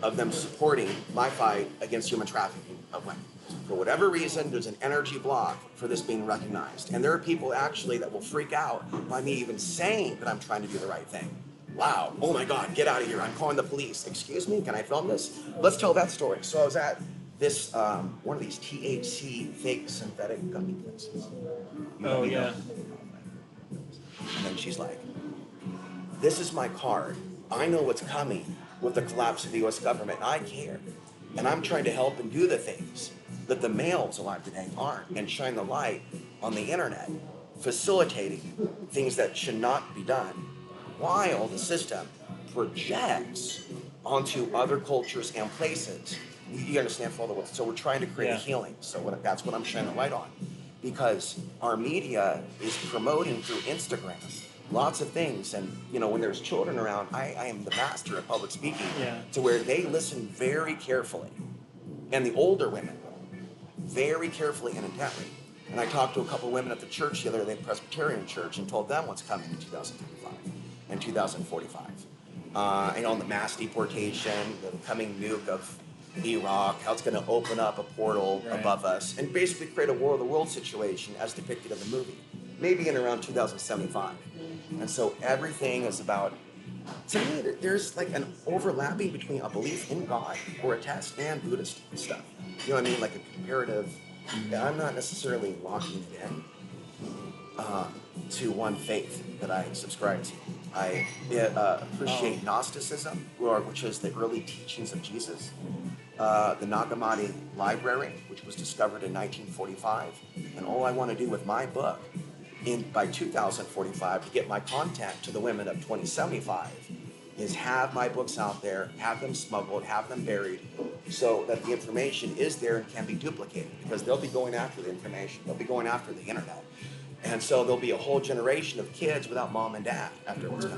of them supporting my fight against human trafficking of women. For whatever reason, there's an energy block for this being recognized. And there are people actually that will freak out by me even saying that I'm trying to do the right thing. Wow, oh my God, get out of here, I'm calling the police. Excuse me, can I film this? Let's tell that story. So I was at this, one of these THC fake synthetic gummy places. Yeah. And then she's like, this is my card. I know what's coming with the collapse of the US government. I care. And I'm trying to help and do the things that the males alive today aren't, and shine the light on the internet, facilitating things that should not be done, while the system projects onto other cultures and places. You understand, Father? So we're trying to create a healing. So that's what I'm shining the light on. Because our media is promoting through Instagram lots of things. And, when there's children around, I am the master of public speaking, to where they listen very carefully And the older women will, very carefully and intently. And I talked to a couple women at the church the other day, the Presbyterian church, and told them what's coming in 2035 and 2045. On the mass deportation, the coming nuke of Iraq, how it's going to open up a portal above us and basically create a War of the World situation as depicted in the movie, maybe in around 2075. And so everything is about, to me, there's like an overlapping between a belief in God or a test and Buddhist stuff. You know what I mean? Like a comparative. I'm not necessarily locking it in to one faith that I subscribe to. I appreciate Gnosticism, which is the early teachings of Jesus. The Nag Hammadi Library, which was discovered in 1945. And all I want to do with my book by 2045 to get my content to the women of 2075 is have my books out there, have them smuggled, have them buried, so that the information is there and can be duplicated, because they'll be going after the information. They'll be going after the internet. And so there'll be a whole generation of kids without mom and dad afterwards.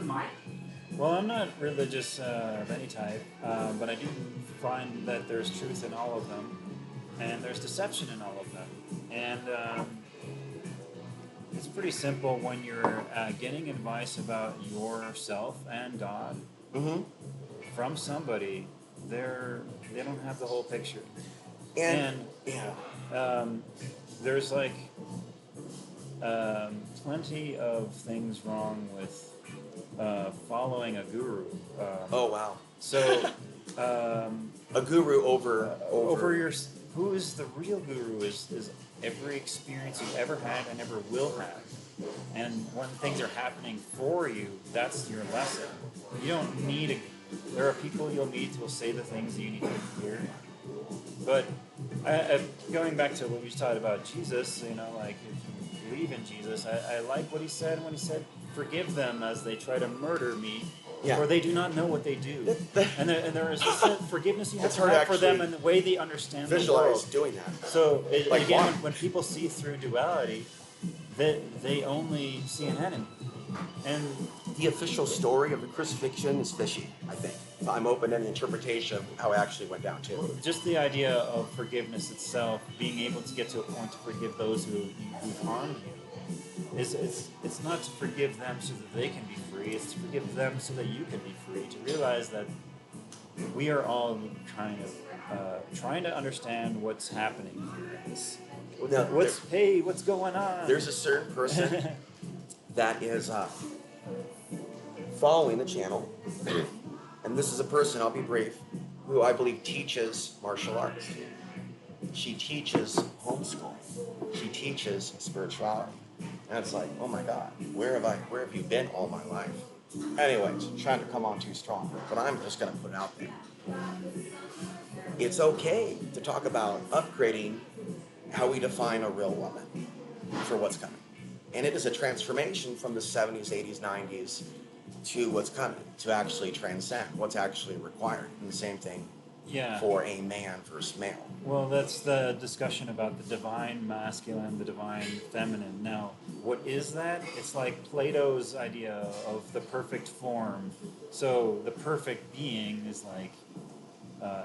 Well, I'm not religious of any type, but I do find that there's truth in all of them, and there's deception in all of them. And it's pretty simple when you're getting advice about yourself and God from somebody. They don't have the whole picture, and there's like plenty of things wrong with following a guru. Oh wow! So a guru over your who is the real guru is every experience you've ever had and ever will have. And when things are happening for you, that's your lesson. You don't need there are people you'll meet who will say the things that you need to hear. But going back to what we talked about Jesus, like if you believe in Jesus, I like what he said when he said, "Forgive them as they try to murder me, for they do not know what they do." And there is forgiveness you have to have for them and the way they understand the world. Visualize doing that. So when people see through duality, they only see an enemy. And the official story of the crucifixion is fishy, I think. I'm open to any interpretation of how it actually went down too. Just the idea of forgiveness itself, being able to get to a point to forgive those who've harmed you, it's not to forgive them so that they can be free. It's to forgive them so that you can be free. To realize that we are all kind of trying to understand what's happening here. What's going on? There's a certain person that is following the channel, and this is a person, I'll be brief, who I believe teaches martial arts. She teaches homeschool. She teaches spirituality. And it's like, oh my God, where have you been all my life? Anyways, trying to come on too strong, but I'm just going to put it out there. It's okay to talk about upgrading how we define a real woman for what's coming. And it is a transformation from the 70s, 80s, 90s to what's coming, to actually transcend what's actually required. And the same thing for a man versus male. Well, that's the discussion about the divine masculine, the divine feminine. Now, what is that? It's like Plato's idea of the perfect form. So the perfect being is like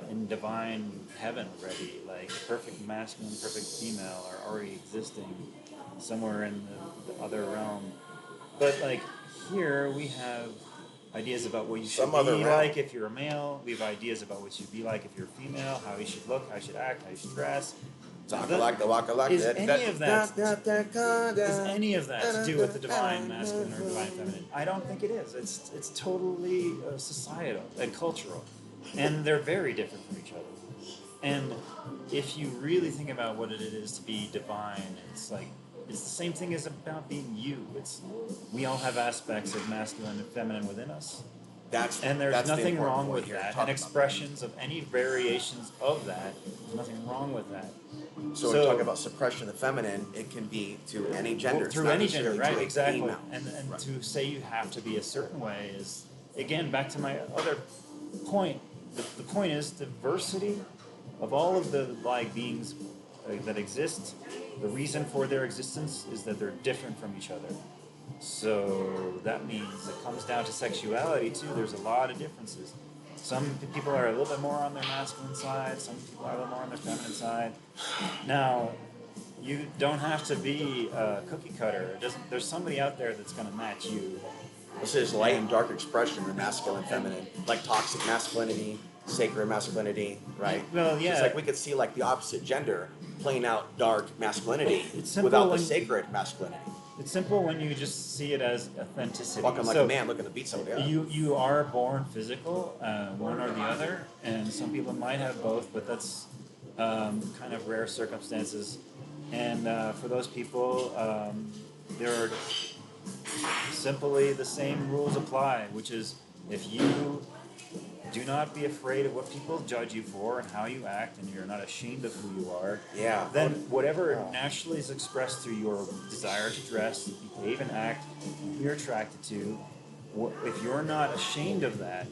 in divine heaven already. Like the perfect masculine, perfect female are already existing somewhere in the other realm. But like here we have ideas about what you should be like if you're a male. We have ideas about what you should be like if you're a female, how you should look, how you should act, how you should dress. Is any of that to do with the divine masculine or divine feminine? I don't think it is. It's totally societal and cultural. And they're very different from each other. And if you really think about what it is to be divine, it's the same thing as about being you. We all have aspects of masculine and feminine within us. And there's nothing wrong with that. And expressions of any variations of that, there's nothing wrong with that. So we're talking about suppression of the feminine, it can be to any gender. Through any gender, right, exactly. And to say you have to be a certain way is, again, back to my other point. The point is diversity of all of the beings that exist. The reason for their existence is that they're different from each other. So that means it comes down to sexuality too. There's a lot of differences. Some people are a little bit more on their masculine side. Some people are a little more on their feminine side. Now, you don't have to be a cookie cutter. There's somebody out there that's going to match you. This is light and dark expression of masculine, feminine, like toxic masculinity, sacred masculinity, right? Well, yeah. It's like we could see like the opposite gender playing out dark masculinity It's without the when, sacred masculinity. It's simple when you just see it as authenticity. Walking like a man looking to beat somebody up. You are born physical, one or the other, and some people might have both, but that's kind of rare circumstances. And for those people, there are simply the same rules apply, which is if you do not be afraid of what people judge you for and how you act, and you're not ashamed of who you are, then whatever naturally is expressed through your desire to dress, behave and act, who you're attracted to, if you're not ashamed of that,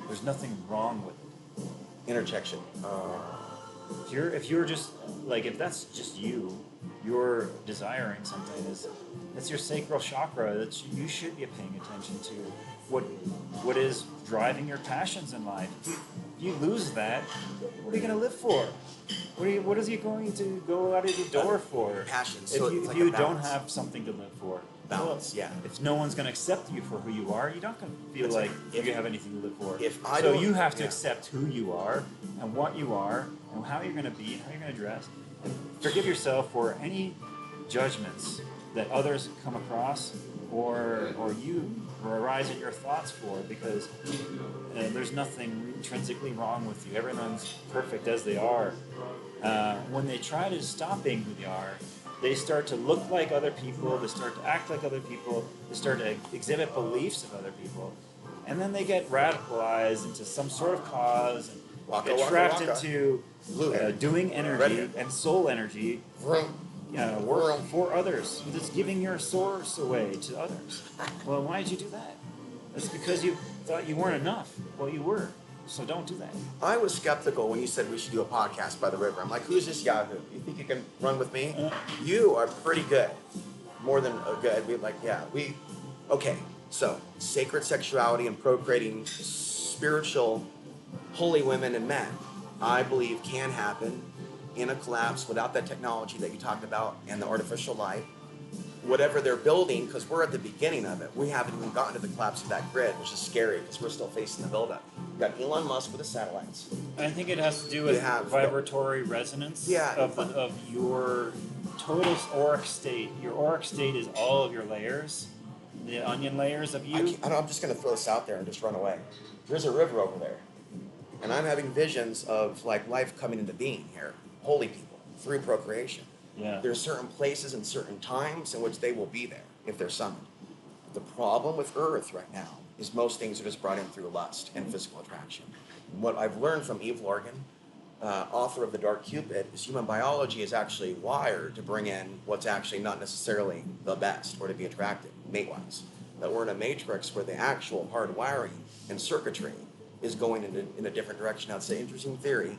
there's nothing wrong with it. Interjection. If you're just like, if that's just you, you're desiring something, it's your sacral chakra that you should be paying attention to. What is driving your passions in life? If you lose that, what are you going to live for? What is he going to go out of your door for? Passions. If you don't have something to live for. Balance, yeah. If no one's going to accept you for who you are, you're not going to feel like you have anything to live for. So you have to accept who you are and what you are and how you're going to be and how you're going to dress. And forgive yourself for any judgments that others come across or arise in your thoughts for, because there's nothing intrinsically wrong with you. Everyone's perfect as they are. When they try to stop being who they are, they start to look like other people, they start to act like other people, they start to exhibit beliefs of other people, and then they get radicalized into some sort of cause and get trapped into doing energy and soul energy work for others. It's giving your source away to others. Well, why did you do that? That's because you thought you weren't enough. Well, you were. So don't do that. I was skeptical when you said we should do a podcast by the river. I'm like, who's this Yahoo? You think you can run with me? You are pretty good. More than good. Okay. So, sacred sexuality and procreating spiritual, holy women and men, I believe can happen in a collapse without that technology that you talked about and the artificial light. Whatever they're building, because we're at the beginning of it. We haven't even gotten to the collapse of that grid, which is scary because we're still facing the buildup. We've got Elon Musk with the satellites. I think it has to do with vibratory resonance of your total auric state. Your auric state is all of your layers, the onion layers of you. I'm just going to throw this out there and just run away. There's a river over there, and I'm having visions of like life coming into being here, holy people, through procreation. Yeah. There's certain places and certain times in which they will be there if they're summoned. The problem with Earth right now is most things are just brought in through lust and physical attraction. And what I've learned from Eve Lorgan, author of The Dark Cupid, is human biology is actually wired to bring in what's actually not necessarily the best or to be attractive, mate-wise. That we're in a matrix where the actual hard wiring and circuitry is going in a different direction. Now, it's an interesting theory,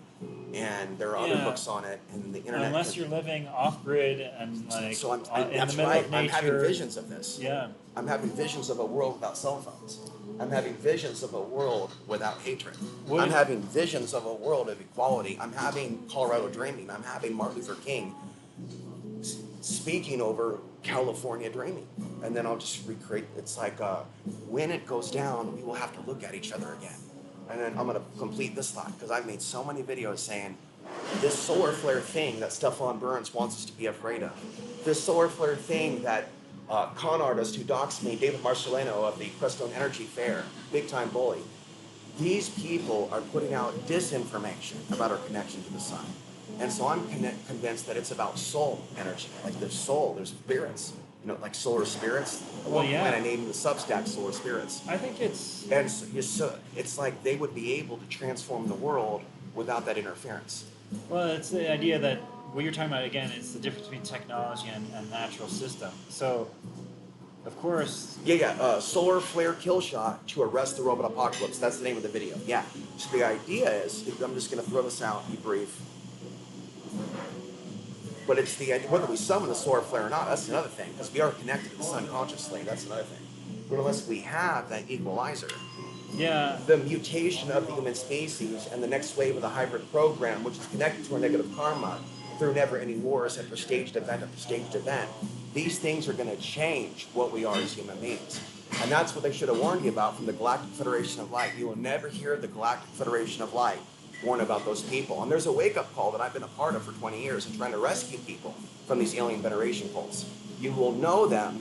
and there are other books on it, and the internet. Unless you're living off-grid and like so in the that's middle right. of nature. I'm having visions of this. Yeah. I'm having visions of a world without cell phones. I'm having visions of a world without hatred. I'm having visions of a world of equality. I'm having Colorado dreaming. I'm having Martin Luther King speaking over California dreaming. And then I'll just recreate. It's like when it goes down, we will have to look at each other again. And then I'm going to complete this thought because I've made so many videos saying this solar flare thing that Stefan Burns wants us to be afraid of. This solar flare thing that con artist who doxed me, David Marcellino of the Crestone Energy Fair, big time bully. These people are putting out disinformation about our connection to the sun. And so I'm convinced that it's about soul energy. Like there's soul, there's spirits. You know, like solar spirits. At one point I named the Substack Solar Spirits. I think it's... And so it's like they would be able to transform the world without that interference. Well, it's the idea that what you're talking about, again, is the difference between technology and natural system. So, of course... Solar flare kill shot to arrest the robot apocalypse. That's the name of the video. Yeah. So the idea is, I'm just going to throw this out, be brief. But it's the idea, whether we summon the solar flare or not, that's another thing, because we are connected to the sun consciously, that's another thing. But unless we have that equalizer, Yeah. the mutation of the human species and the next wave of the hybrid program, which is connected to our negative karma through never-ending wars after staged event after staged event. These things are going to change what we are as human beings. And that's what they should have warned you about from the Galactic Federation of Light. You will never hear the Galactic Federation of Light warn about those people. And there's a wake-up call that I've been a part of for 20 years in trying to rescue people from these alien veneration cults. You will know them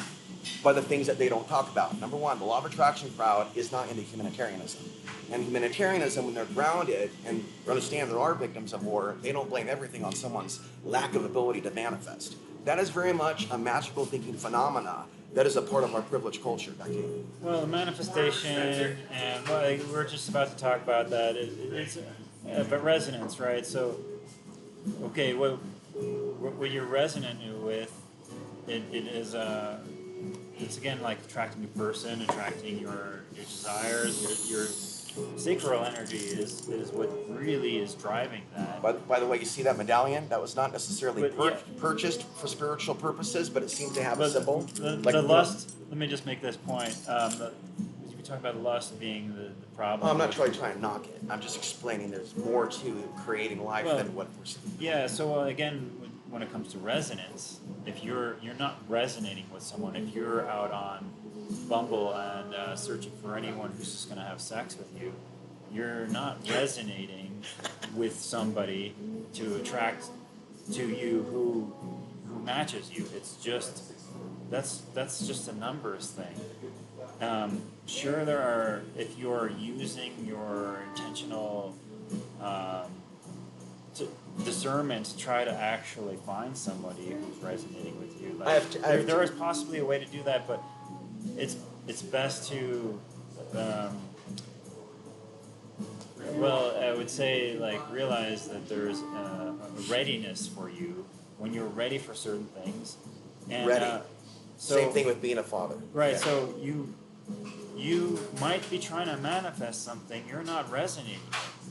by the things that they don't talk about. Number one, the law of attraction crowd is not into humanitarianism. And humanitarianism, when they're grounded and understand there are victims of war, they don't blame everything on someone's lack of ability to manifest. That is very much a magical thinking phenomena that is a part of our privileged culture, Becky. Well, the manifestation, and well, we're just about to talk about that. It's but resonance, right? So, okay, what you're resonant with, it is it's again like attracting a person, attracting your desires, your sacral energy is what really is driving that. By the way, you see that medallion? That was not necessarily Yeah. purchased for spiritual purposes, but it seemed to have a symbol. The lust, let me just make this point. We talk about lust being the problem. I'm not trying to knock it. I'm just explaining there's more to creating life than what we're seeing. Yeah, so again, when it comes to resonance, if you're not resonating with someone, if you're out on Bumble and searching for anyone who's just going to have sex with you, you're not resonating with somebody to attract to you who matches you. It's just that's just a numbers thing. Sure, there are, if you're using your intentional discernment to try to actually find somebody who's resonating with you. Like, there is possibly a way to do that, but it's best to, well, I would say like realize that there's a readiness for you when you're ready for certain things. And, ready. So, same thing with being a father. Right. Yeah. So you might be trying to manifest something. You're not resonating.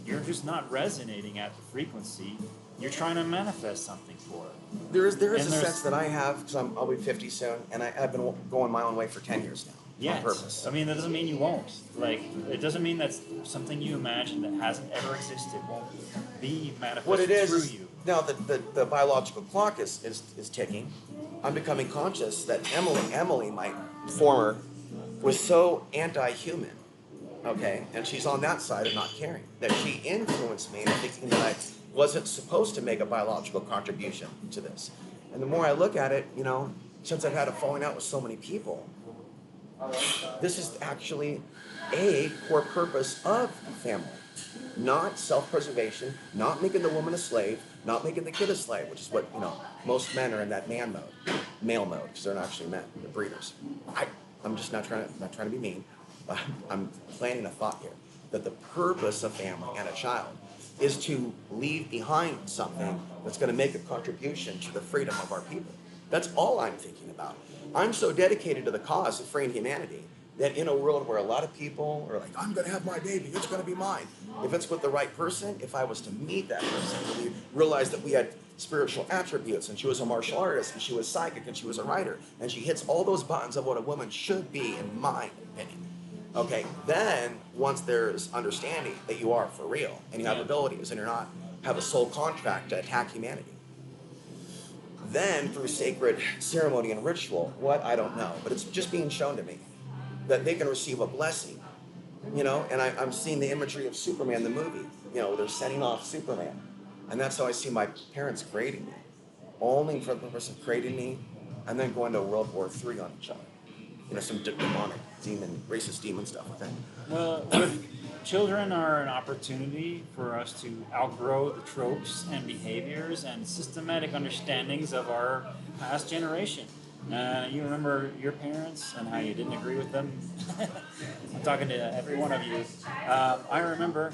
You're just not resonating at the frequency you're trying to manifest something for. There is a sense that I have, because I'll be 50 soon, and I've been going my own way for 10 years now. Yes. On purpose. I mean, that doesn't mean you won't. Like, it doesn't mean that something you imagine that hasn't ever existed won't be manifested what it is, through you. Now the biological clock is ticking. I'm becoming conscious that Emily, my former, was so anti-human, okay? And she's on that side of not caring, that she influenced me into thinking that I wasn't supposed to make a biological contribution to this. And the more I look at it, since I've had a falling out with so many people, this is actually a core purpose of family. Not self-preservation, not making the woman a slave, not making the kid a slave, which is what, most men are in that male mode, because they're not actually men, they're breeders. I'm just not trying to be mean, but I'm planting a thought here, that the purpose of family and a child is to leave behind something that's going to make a contribution to the freedom of our people. That's all I'm thinking about. I'm so dedicated to the cause of freeing humanity that in a world where a lot of people are like, I'm going to have my baby, it's going to be mine. If it's with the right person, if I was to meet that person, and we realized that we had spiritual attributes, and she was a martial artist, and she was psychic, and she was a writer, and she hits all those buttons of what a woman should be, in my opinion. Okay, then once there's understanding that you are for real, and you have abilities, and you're not have a soul contract to attack humanity, then through sacred ceremony and ritual, I don't know, but it's just being shown to me that they can receive a blessing, and I'm seeing the imagery of Superman, the movie, they're setting off Superman, and that's how I see my parents creating me, only for the purpose of creating me, and then going to World War III on each other. Some demonic, racist demon stuff with it. Well, children are an opportunity for us to outgrow the tropes and behaviors and systematic understandings of our past generation. You remember your parents and how you didn't agree with them? I'm talking to every one of you. I remember,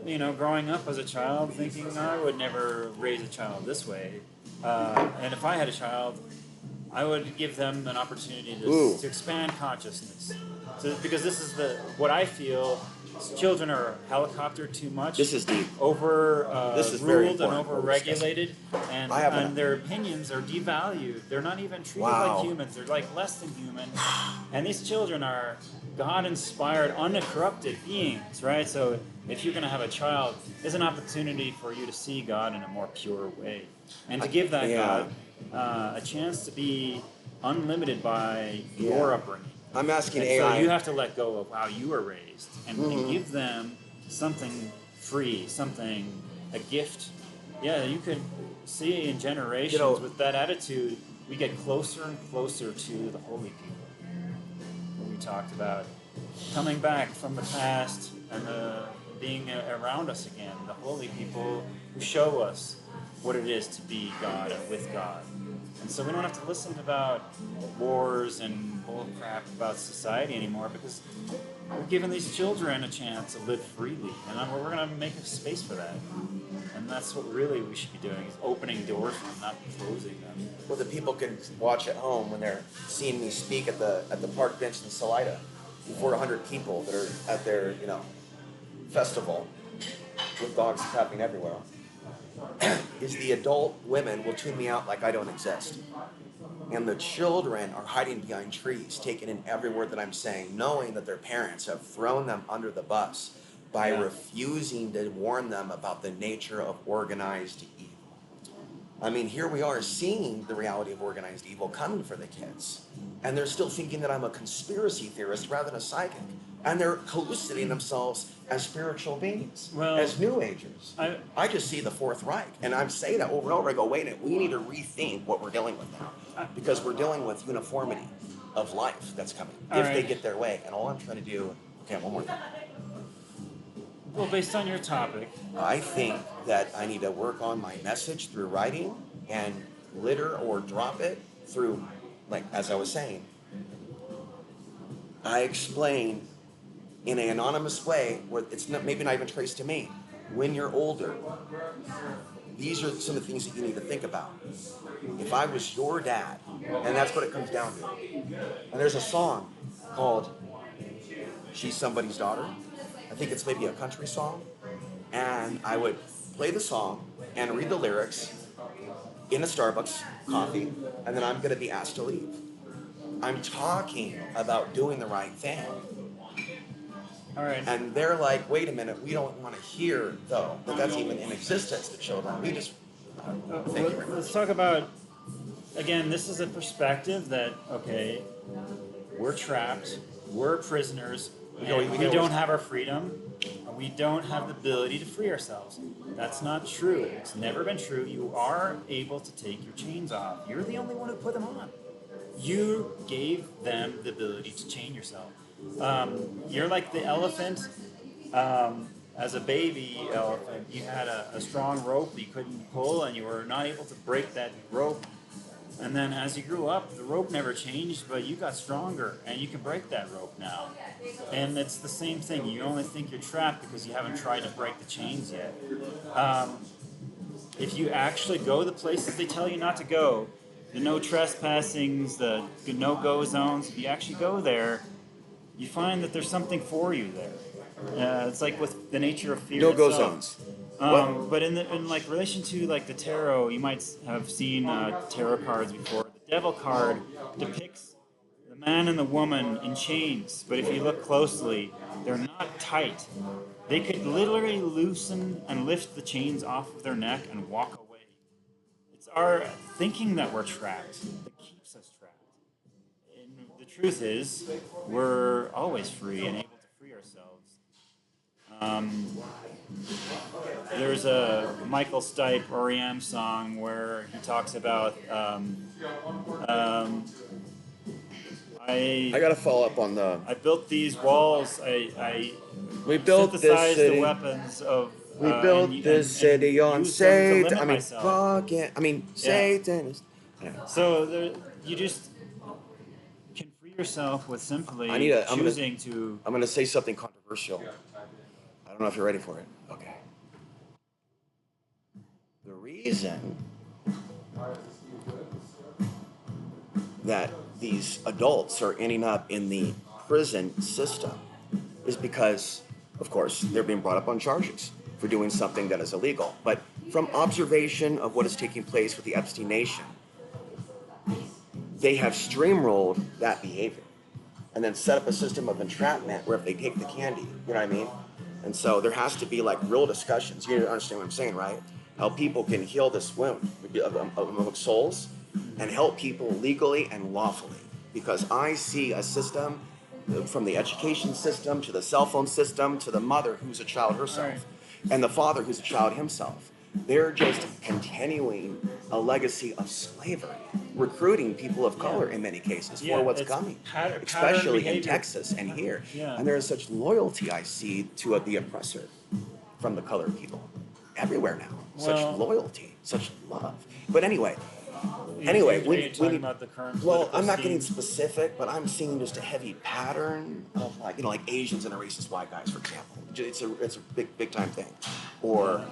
growing up as a child thinking I would never raise a child this way. And if I had a child, I would give them an opportunity to expand consciousness. So, because this is what I feel children are helicoptered too much. This is deep. This is very Ruled and important, what we're over-regulated, and, I have and their opinions are devalued. They're not even treated Wow. like humans. They're like less than human. And these children are God-inspired, uncorrupted beings, right? So if you're going to have a child, there's an opportunity for you to see God in a more pure way, and to give that Yeah. God a chance to be unlimited by your upbringing. I'm asking And AI. so you have to let go of how you were raised and give them something free, a gift. Yeah, you could see in generations with that attitude, we get closer and closer to the holy people. We talked about coming back from the past and being around us again, the holy people who show us what it is to be God and with God. And so we don't have to listen about wars and bull crap about society anymore, because we're giving these children a chance to live freely, and we're going to make a space for that. And that's what really we should be doing, is opening doors for them, not closing them. Well, the people can watch at home when they're seeing me speak at the park bench in Salida, before 100 people that are at their festival with dogs tapping everywhere. Is the adult women will tune me out like I don't exist. And the children are hiding behind trees, taking in every word that I'm saying, knowing that their parents have thrown them under the bus by refusing to warn them about the nature of organized evil. I mean, here we are seeing the reality of organized evil coming for the kids. And they're still thinking that I'm a conspiracy theorist rather than a psychic. And they're hallucinating themselves as spiritual beings, as New Agers. I just see the Fourth Reich. And I'm saying that over and over. I go, wait a minute, we need to rethink what we're dealing with now. Because we're dealing with uniformity of life that's coming, if they get their way. And all I'm trying to do, one more thing. Well, based on your topic, I think that I need to work on my message through writing and litter or drop it through, like, as I was saying, I explain in an anonymous way where it's maybe not even traced to me. When you're older, these are some of the things that you need to think about. If I was your dad, and that's what it comes down to. And there's a song called She's Somebody's Daughter. I think it's maybe a country song. And I would play the song and read the lyrics in a Starbucks coffee, and then I'm going to be asked to leave. I'm talking about doing the right thing. All right. And they're like, wait a minute, we don't want to hear, though, that that's even in existence, the children. We just... Thank you very much. Let's talk about, again, this is a perspective that, okay, we're trapped, we're prisoners, we don't have our freedom, and we don't have the ability to free ourselves. That's not true. It's never been true. You are able to take your chains off. You're the only one who put them on. You gave them the ability to chain yourself. You're like the elephant. As a baby elephant, you had a strong rope that you couldn't pull, and you were not able to break that rope. And then as you grew up, the rope never changed, but you got stronger, and you can break that rope now. And it's the same thing. You only think you're trapped because you haven't tried to break the chains yet. If you actually go the places they tell you not to go, the no trespassings, the no-go zones, if you actually go there, you find that there's something for you there. It's like with the nature of fear. No-go itself. zones. But in like relation to like the tarot, you might have seen tarot cards before. The devil card depicts the man and the woman in chains, but if you look closely, they're not tight. They could literally loosen and lift the chains off of their neck and walk away. It's our thinking that we're trapped that keeps us trapped. And the truth is, we're always free and able to free ourselves. There's a Michael Stipe REM song where he talks about I got to follow up on the... I built these walls. I we built synthesized this city. the weapons of... We built this city on Satan. Satan is... So you just can free yourself with simply choosing to... I'm going to say something controversial. I don't know if you're ready for it. Okay. The reason that these adults are ending up in the prison system is because of course, they're being brought up on charges for doing something that is illegal. But from observation of what is taking place with the Epstein Nation, they have streamrolled that behavior and then set up a system of entrapment where if they take the candy, you know what I mean? And so there has to be like real discussions. You understand what I'm saying, right? How people can heal this wound of souls and help people legally and lawfully. Because I see a system from the education system to the cell phone system to the mother who's a child herself and the father who's a child himself. They're just continuing a legacy of slavery, recruiting people of color in many cases for what's coming, especially in Texas and here. And there is such loyalty I see to the oppressor from the colored people everywhere now. Such loyalty, such love. But anyway, about the current I'm not getting specific, but I'm seeing just a heavy pattern of like Asians and racist white guys, for example. It's a big time thing, or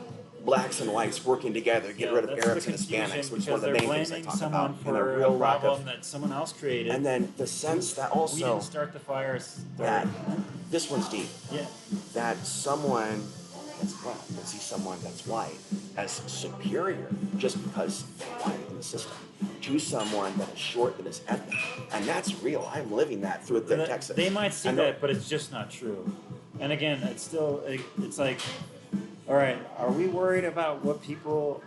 blacks and whites working together to get rid of Arabs and Hispanics, which is one of the main things I talk about. And a real problem that someone else created. And then the sense that also we didn't start the fires. That this one's deep. Yeah. That someone that's black can see someone that's white as superior just because they're white in the system to someone that is short, that is ethnic. And that's real. I'm living that through Texas. They might see that, but it's just not true. And again, it's like, all right, are we worried about what people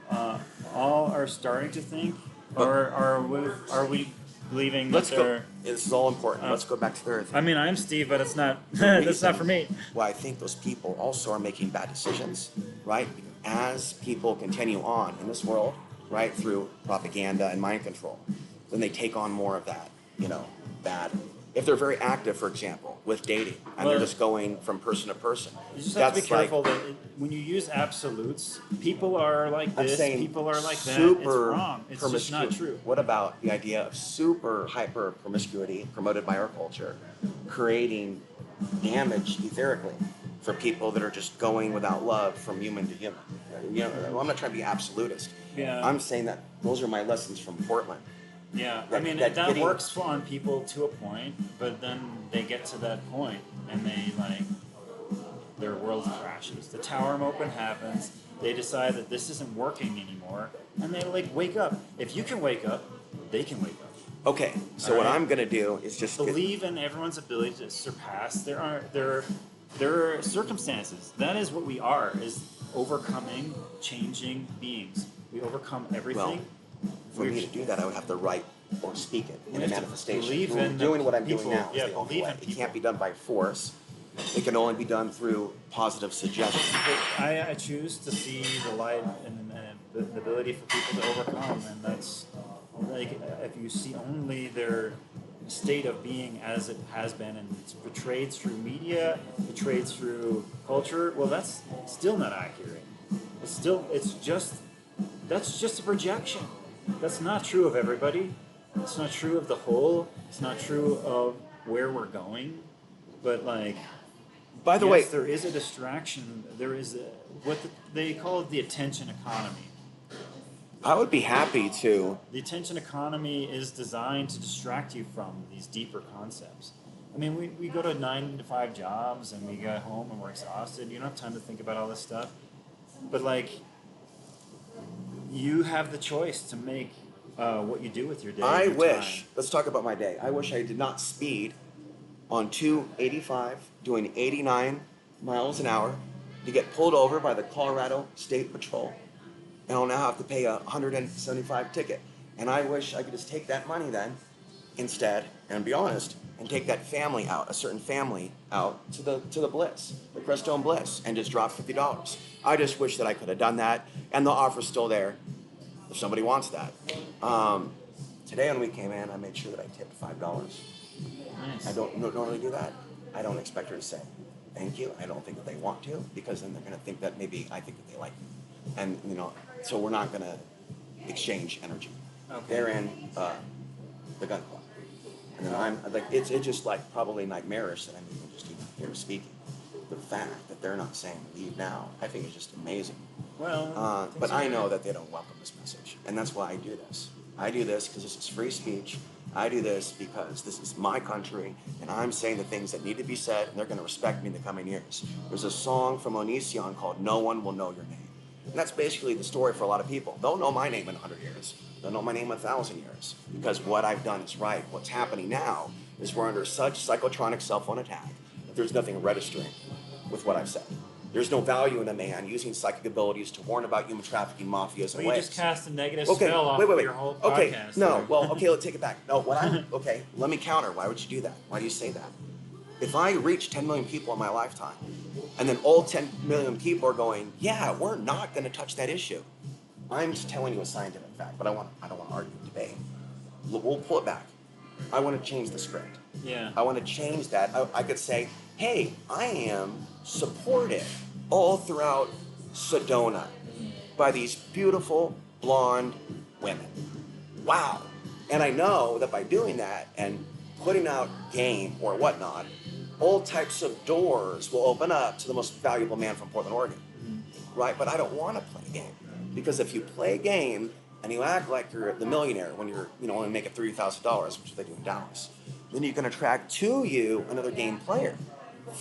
all are starting to think? Or are we believing that they're... This is all important. Let's go back to the other thing. I mean, I'm Steve, but it's not. That's not for me. Well, I think those people also are making bad decisions, right? As people continue on in this world, right, through propaganda and mind control, then they take on more of that, bad. If they're very active, for example, with dating, and they're just going from person to person. You just have to be careful that when you use absolutes, people are like this, people are like that. It's wrong. It's just not true. What about the idea of super hyper promiscuity promoted by our culture, creating damage etherically for people that are just going without love from human to human? I'm not trying to be absolutist. Yeah. I'm saying that those are my lessons from Portland. Yeah, that works on people to a point, but then they get to that point and their world crashes. The Tower Open happens. They decide that this isn't working anymore, and they wake up. If you can wake up, they can wake up. Okay, so what I'm gonna do is just believe in everyone's ability to surpass their circumstances. That is what we are: is overcoming, changing beings. We overcome everything. Well, for me to do that, I would have to write or speak it in a manifestation. Doing what I'm doing now is the only way. It can't be done by force. It can only be done through positive suggestion. I choose to see the light and the ability for people to overcome, and that's if you see only their state of being as it has been, and it's portrayed through media, portrayed through culture. Well, that's still not accurate. That's just a projection. That's not true of everybody. It's not true of the whole. It's not true of where we're going. But by the way, there is a distraction. There is they call it the attention economy. I would be happy to. The attention economy is designed to distract you from these deeper concepts. I mean, we go to 9 to 5 jobs and we get home and we're exhausted. You don't have time to think about all this stuff. But you have the choice to make what you do with your day. I wish, let's talk about my day. I wish I did not speed on 285 doing 89 miles an hour to get pulled over by the Colorado State Patrol. And I'll now have to pay a $175 ticket. And I wish I could just take that money then instead, and be honest, and take that family out, a certain family out to the Bliss, the Crestone Bliss, and just drop $50. I just wish that I could have done that, and the offer's still there if somebody wants that. Today when we came in, I made sure that I tipped $5. Nice. I don't normally do that. I don't expect her to say thank you. I don't think that they want to, because then they're going to think that maybe I think that they like me. And, so we're not going to exchange energy. Okay. They're in the gun club. And then I'm it's just probably nightmarish that I'm even here speaking. The fact that they're not saying leave now, I think is just amazing. Well, but I know that they don't welcome this message, and that's why I do this. I do this because this is free speech, I do this because this is my country, and I'm saying the things that need to be said, and they're going to respect me in the coming years. There's a song from Onision called No One Will Know Your Name. And that's basically the story for a lot of people. They'll know my name in 100 years. They'll know my name in 1,000 years, because what I've done is right. What's happening now is we're under such psychotronic cell phone attack that there's nothing registering with what I've said. There's no value in a man using psychic abilities to warn about human trafficking, mafias, and you waves. just cast a negative spell off of your whole podcast. Let's take it back. No, let me counter. Why would you do that? Why do you say that? If I reach 10 million people in my lifetime, and then all 10 million people are going, yeah, we're not going to touch that issue. I'm just telling you a scientific fact, but I don't want to argue and debate. We'll pull it back. I want to change the script. Yeah. I want to change that. I could say, hey, I am supported all throughout Sedona by these beautiful blonde women. Wow. And I know that by doing that and putting out game or whatnot, all types of doors will open up to the most valuable man from Portland, Oregon. Right? But I don't want to play a game. Because if you play a game and you act like you're the millionaire when you're only making $30,000, which they do in Dallas, then you can attract to you another game player.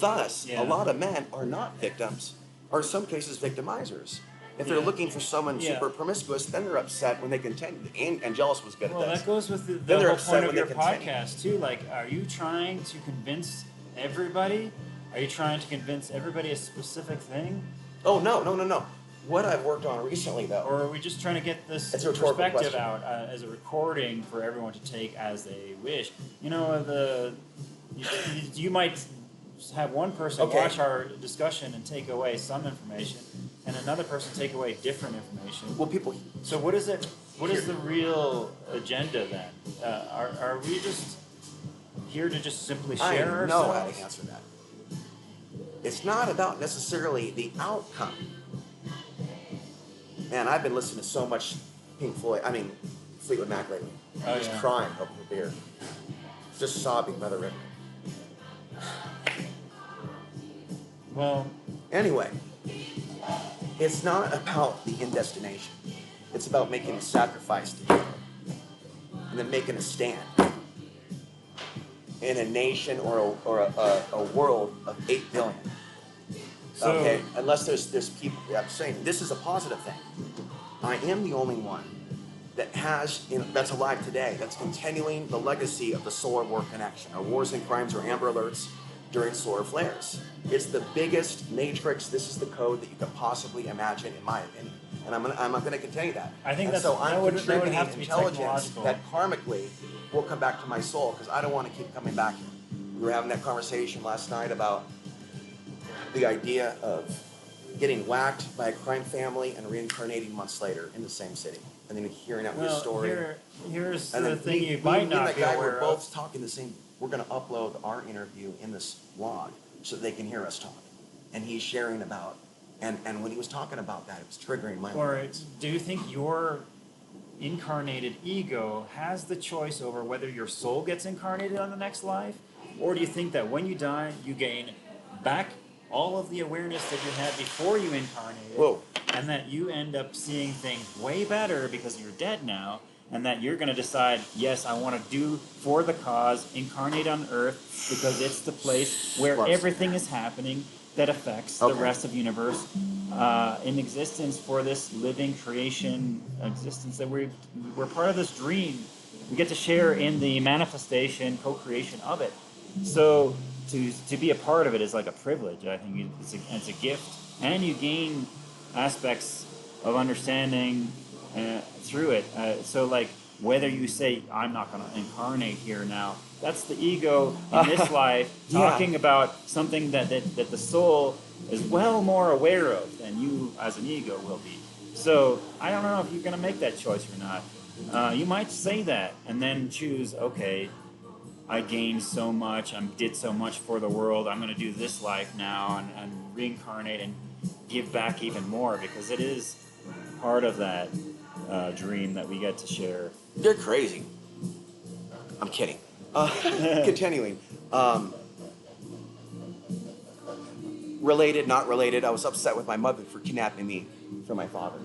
Thus, a lot of men are not victims, or in some cases victimizers. If they're looking for someone super promiscuous, then they're upset when they continue. And Jealous was good at this. Well, that goes with the whole point of your podcast, too. Like, are you trying to convince everybody? Are you trying to convince everybody a specific thing? Oh, no. What I've worked on recently, though... Or are we just trying to get this perspective out as a recording for everyone to take as they wish? You might have one person watch our discussion and take away some information, and another person take away different information. Well, people... So what is it? What is the real agenda then? Are we just here to just simply share ourselves? I know how to answer that. It's not about necessarily the outcome. Man, I've been listening to so much Fleetwood Mac lately. I'm just crying over the beer. Just sobbing by the river. Well, anyway, it's not about the end destination. It's about making a sacrifice together and then making a stand in a nation or a world of 8 billion. So, unless there's people. I'm saying this is a positive thing. I am the only one that that's alive today, that's continuing the legacy of the solar war connection, or wars and crimes or Amber Alerts during solar flares. It's the biggest matrix. This is the code that you could possibly imagine, in my opinion. And I'm going to continue that. I think I'm contributing have to be intelligence that karmically will come back to my soul, because I don't want to keep coming back here. We were having that conversation last night about the idea of getting whacked by a crime family and reincarnating months later in the same city, and then hearing out your story. Here's the thing you might not be aware of. We're both talking the same. We're going to upload our interview in this log so that they can hear us talk. And he's sharing about, and when he was talking about that, it was triggering my mind. Do you think your incarnated ego has the choice over whether your soul gets incarnated on the next life? Or do you think that when you die, you gain back all of the awareness that you had before you incarnated, and that you end up seeing things way better because you're dead now, and that you're going to decide, yes, I want to do for the cause, incarnate on Earth, because it's the place where everything is happening that affects the rest of the universe in existence, for this living creation existence, that we're part of this dream. We get to share in the manifestation, co-creation of it. So to be a part of it is like a privilege. I think it's a gift, and you gain aspects of understanding through it. So like, whether you say, I'm not going to incarnate here now, that's the ego in this life talking about something that the soul is well more aware of than you as an ego will be. So I don't know if you're going to make that choice or not. You might say that and then choose, okay, I gained so much, I did so much for the world, I'm going to do this life now and reincarnate and give back even more, because it is part of that dream that we get to share. You're crazy. I'm kidding. Continuing. Related, not related, I was upset with my mother for kidnapping me from my father.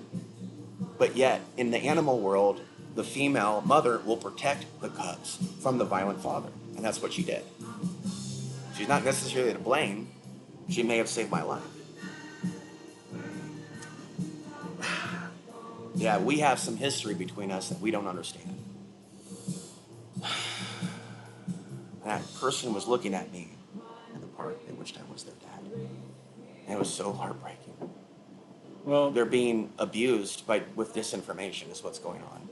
But yet, in the animal world, the female mother will protect the cubs from the violent father. And that's what she did. She's not necessarily to blame. She may have saved my life. Yeah, we have some history between us that we don't understand. That person was looking at me in the park in which I was their dad. And it was so heartbreaking. Well, They're being abused with disinformation is what's going on.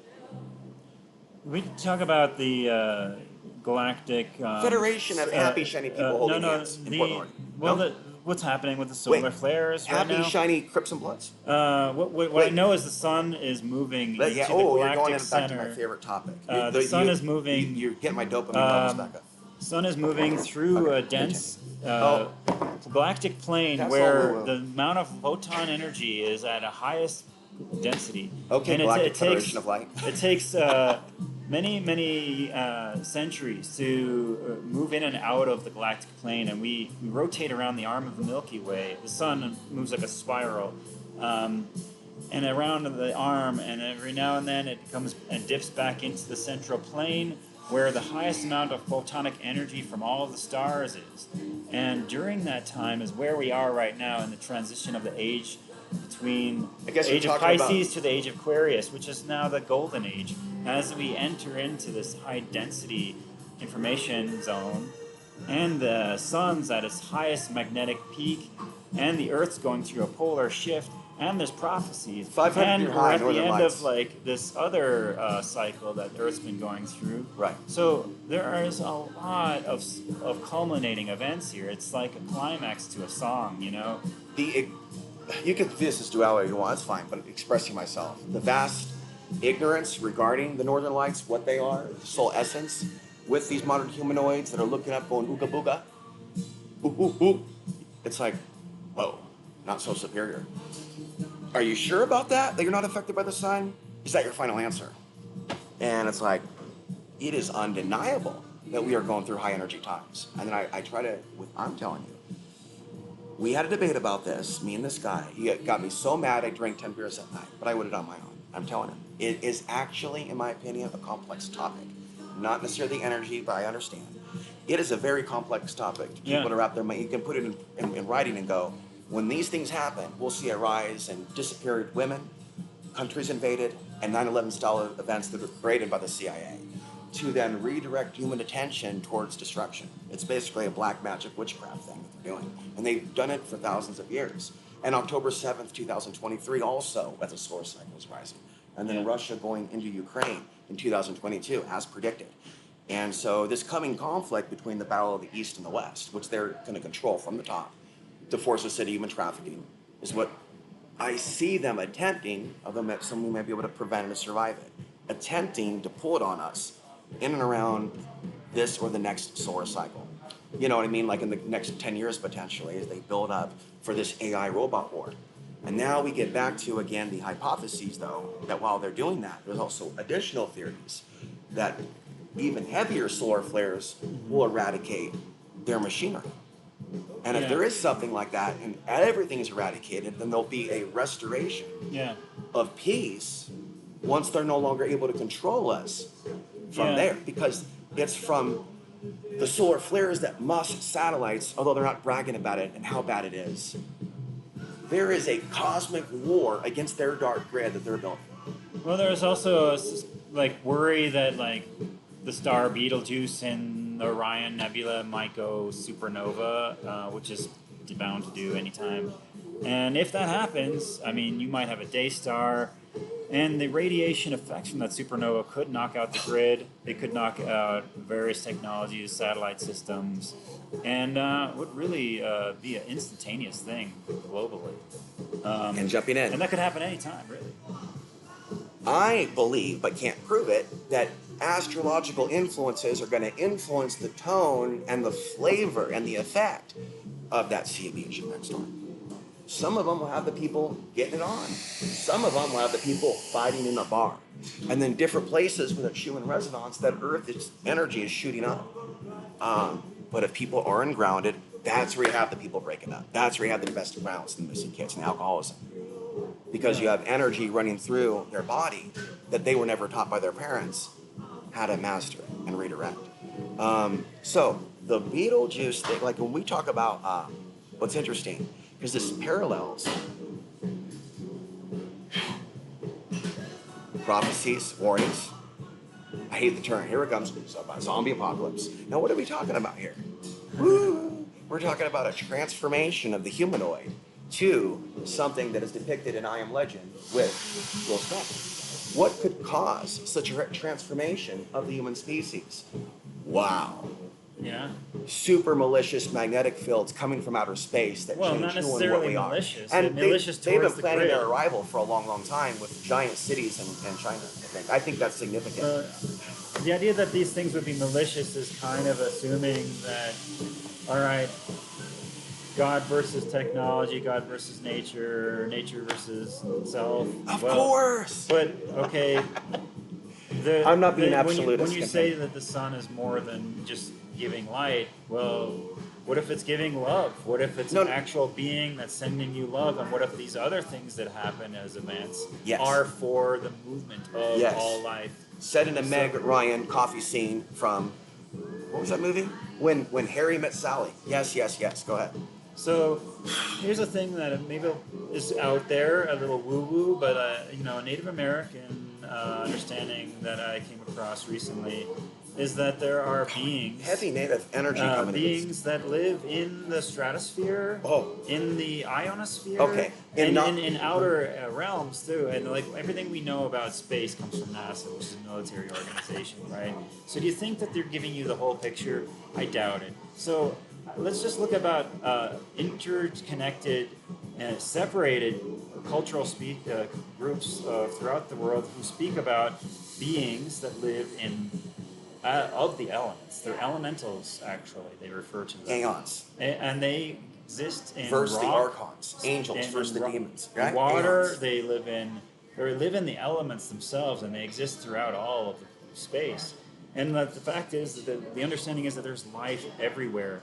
we talk about the galactic Federation of happy, shiny people holding hands in Portland. What's happening with the solar flares right now? Happy, shiny Crips and Bloods? What I know is the sun is moving into the galactic you're going back center. to my favorite topic. The sun is moving. You're getting my dopamine levels back up. Sun is moving through a dense galactic plane That's where all the amount of photon energy is at a highest density. Okay, and Galactic Federation of Light. It takes many centuries to move in and out of the galactic plane, and we rotate around the arm of the Milky Way. The sun moves like a spiral. And around the arm, and every now and then it comes and dips back into the central plane, where the highest amount of photonic energy from all of the stars is. And during that time is where we are right now in the transition of the age between the age of Pisces to the age of Aquarius, which is now the golden age. As we enter into this high density information zone, and the sun's at its highest magnetic peak, and the Earth's going through a polar shift, and there's prophecies. 500 and year we're high at the northern end lights. of like this other cycle that Earth's been going through. Right. So there is a lot of culminating events here. It's like a climax to a song, you know. You can do this as duality you want, it's fine, but expressing myself. The vast ignorance regarding the northern lights, what they are, the soul essence, with these modern humanoids that are looking up going ooga booga. Ooh, ooh, ooh. It's like, whoa, not so superior. Are you sure about that? That you're not affected by the sun? Is that your final answer? And it's like, it is undeniable that we are going through high energy times. And then I try to, I'm telling you, we had a debate about this, me and this guy. He got me so mad I drank 10 beers at night, but I would have done my own. I'm telling him. It is actually, in my opinion, a complex topic. Not necessarily the energy, but I understand. It is a very complex topic to people to wrap their mind. You can put it in writing and go, when these things happen, we'll see a rise in disappeared women, countries invaded, and 9/11 style events that were created by the CIA to then redirect human attention towards destruction. It's basically a black magic witchcraft thing that they're doing. And they've done it for thousands of years. And October 7th, 2023 also, as a solar cycle was rising. And then Russia going into Ukraine in 2022, as predicted. And so this coming conflict between the battle of the East and the West, which they're going to control from the top, to force us into human trafficking, is what I see them attempting, although some we may be able to prevent and survive it, attempting to pull it on us in and around this or the next solar cycle. You know what I mean? Like in the next 10 years potentially, as they build up for this AI robot war. And now we get back to, again, the hypotheses, though, that while they're doing that, there's also additional theories that even heavier solar flares will eradicate their machinery. And if there is something like that and everything is eradicated, then there'll be a restoration of peace once they're no longer able to control us from there. Because it's from the solar flares that Musk satellites, although they're not bragging about it and how bad it is, there is a cosmic war against their dark grid that they're building. Well, there's also worry that the star Betelgeuse in the Orion Nebula might go supernova, which is bound to do anytime. And if that happens, I mean, you might have a day star, and the radiation effects from that supernova could knock out the grid. It could knock out various technologies, satellite systems, and would really be an instantaneous thing globally. And jumping in. And that could happen anytime, really. I believe, but can't prove it, that astrological influences are going to influence the tone and the flavor and the effect of that sea beach next door. Some of them will have the people getting it on. Some of them will have the people fighting in a bar. And then different places with a human resonance that Earth's energy is shooting up. But if people are ungrounded, that's where you have the people breaking up. That's where you have the domestic violence and the missing kids and alcoholism. because you have energy running through their body that they were never taught by their parents how to master and redirect. So the Beetlejuice thing, like when we talk about what's interesting, because this parallels prophecies, warnings. I hate the term. Here it comes. Zombie apocalypse. Now, what are we talking about here? Woo! We're talking about a transformation of the humanoid to something that is depicted in I Am Legend with Will Smith. What could cause such a transformation of the human species? Wow. Yeah. Super malicious magnetic fields coming from outer space that change who and what we are. Malicious. And malicious they've been the planning grid. their arrival for a long, long time with giant cities in China, I think. I think that's significant. The idea that these things would be malicious is kind of assuming that, all right, God versus technology, God versus nature, nature versus self. Of course! But, okay, I'm not being absolutist. When you say that the sun is more than just giving light, well, what if it's giving love? What if it's an actual being that's sending you love? And what if these other things that happen as events are for the movement of all life? Said in a Meg Ryan coffee scene from, what was that movie? When Harry Met Sally. Yes. Go ahead. So here's a thing that maybe is out there, a little woo-woo, but a Native American understanding that I came across recently is that there are beings, heavy native energy coming beings that live in the stratosphere, in the ionosphere, in outer realms too, and like everything we know about space comes from NASA, which is a military organization, right? So do you think that they're giving you the whole picture? I doubt it. So let's just look about interconnected and separated cultural groups throughout the world who speak about beings that live in of the elements. They're elementals, actually. They refer to them. Aeons. And they exist in versus rock, the archons, angels versus the demons. Right? Water. Aeons. They live in the elements themselves, and they exist throughout all of space. And the fact is that the understanding is that there's life everywhere.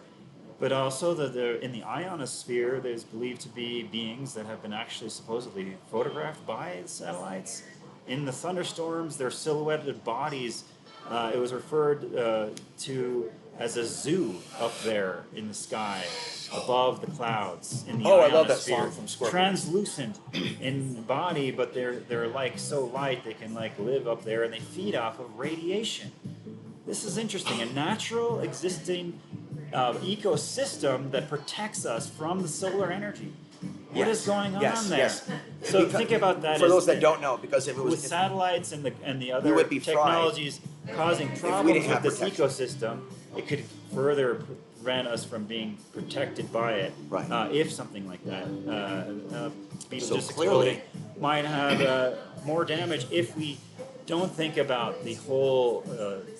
But also that in the ionosphere, there's believed to be beings that have been actually supposedly photographed by the satellites. In the thunderstorms, their silhouetted bodies, it was referred to as a zoo up there in the sky, above the clouds in the ionosphere. I love that song from Scorpions. Translucent in body, but they're like so light they can like live up there, and they feed off of radiation. This is interesting. A natural existing ecosystem that protects us from the solar energy. What is going on there? Yes. So think about that. For those that don't know, because if it was with satellites and the other technologies causing problems with this ecosystem, it could further prevent us from being protected by it. Right. If something like that, so just clearly might have more damage if we don't think about the whole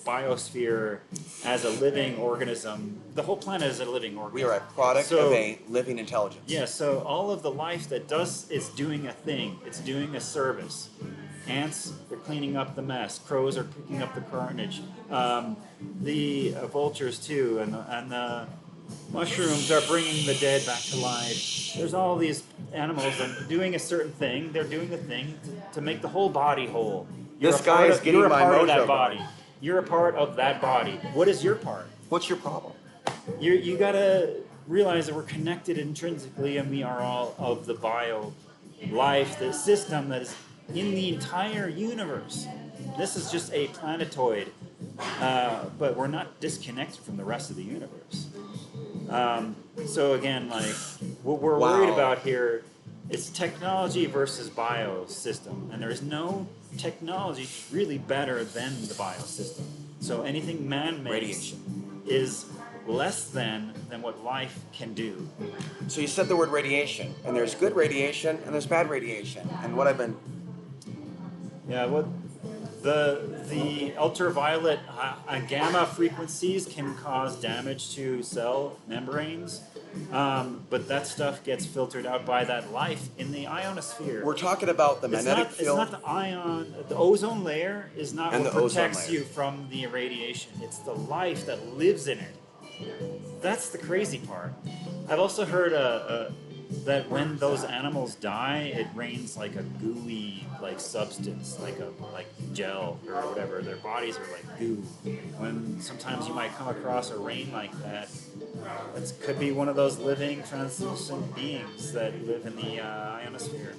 biosphere as a living organism. The whole planet is a living organism. We are a product of a living intelligence. Yeah, so all of the life that is doing a thing. It's doing a service. Ants, they're cleaning up the mess. Crows are picking up the carnage. The vultures too, and the mushrooms are bringing the dead back to life. There's all these animals and doing a certain thing. They're doing the thing to make the whole body whole. This guy is getting my mojo body. You're a part of that body. What is your part? What's your problem? You gotta realize that we're connected intrinsically, and we are all of the bio life, the system that is in the entire universe. This is just a planetoid, but we're not disconnected from the rest of the universe. So again, like what we're worried about here is technology versus biosystem, and there is no technology really better than the biosystem. So anything man-made is less than what life can do. So you said the word radiation, and there's good radiation and there's bad radiation. And what I've been the ultraviolet gamma frequencies can cause damage to cell membranes, but that stuff gets filtered out by that life in the ionosphere. We're talking about the magnetic field. It's not the ion. The ozone layer is not what protects you from the irradiation. It's the life that lives in it. That's the crazy part. I've also heard that when those animals die, it rains like a gooey like substance, like gel or whatever. Their bodies are like goo. When sometimes you might come across a rain like that, it could be one of those living translucent beings that live in the ionosphere.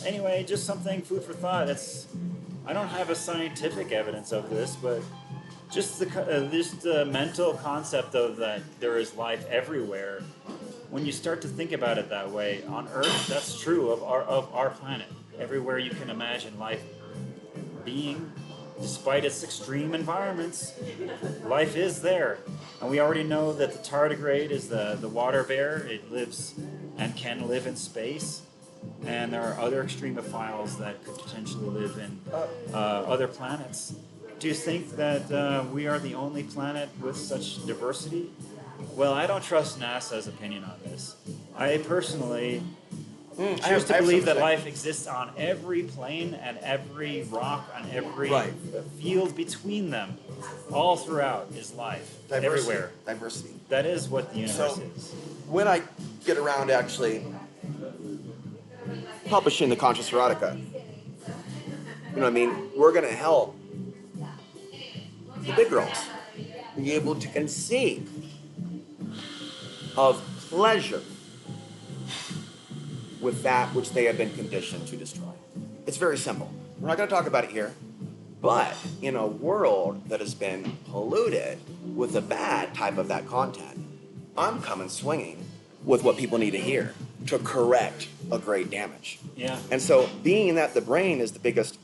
Anyway, just something food for thought. I don't have a scientific evidence of this, but just the mental concept of that there is life everywhere. When you start to think about it that way, on Earth, that's true of our planet. Everywhere you can imagine life being, despite its extreme environments, life is there. And we already know that the tardigrade is the water bear. It lives and can live in space. And there are other extremophiles that could potentially live in other planets. Do you think that we are the only planet with such diversity? Well, I don't trust NASA's opinion on this. I personally choose to believe that life exists on every plane and every rock and every field between them. All throughout is life. Everywhere. Diversity. That is what the universe is. When I get around to actually publishing the Conscious Erotica, you know what I mean? We're going to help the big girls be able to conceive of pleasure with that which they have been conditioned to destroy. It's very simple. We're not going to talk about it here, but in a world that has been polluted with the bad type of that content, I'm coming swinging with what people need to hear to correct a great damage. Yeah. And so being that the brain is the biggest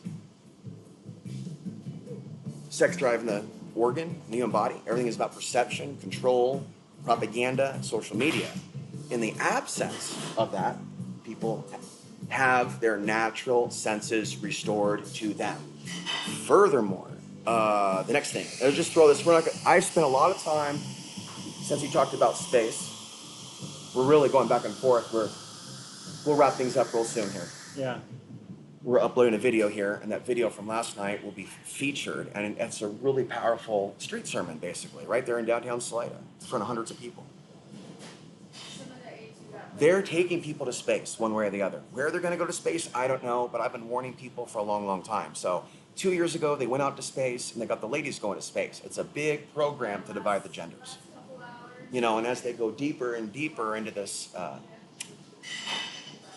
sex drive in the organ, in the human body, everything is about perception, control, propaganda, social media. In the absence of that, people have their natural senses restored to them. Furthermore, the next thing, I'll just throw this. I've spent a lot of time since you talked about space. We're really going back and forth. We'll wrap things up real soon here. Yeah. We're uploading a video here, and that video from last night will be featured, and it's a really powerful street sermon, basically, right there in downtown Salida, in front of hundreds of people. They're taking people to space one way or the other. Where they're going to go to space, I don't know, but I've been warning people for a long, long time. So 2 years ago, they went out to space, and they got the ladies going to space. It's a big program to divide the genders. You know, and as they go deeper and deeper into this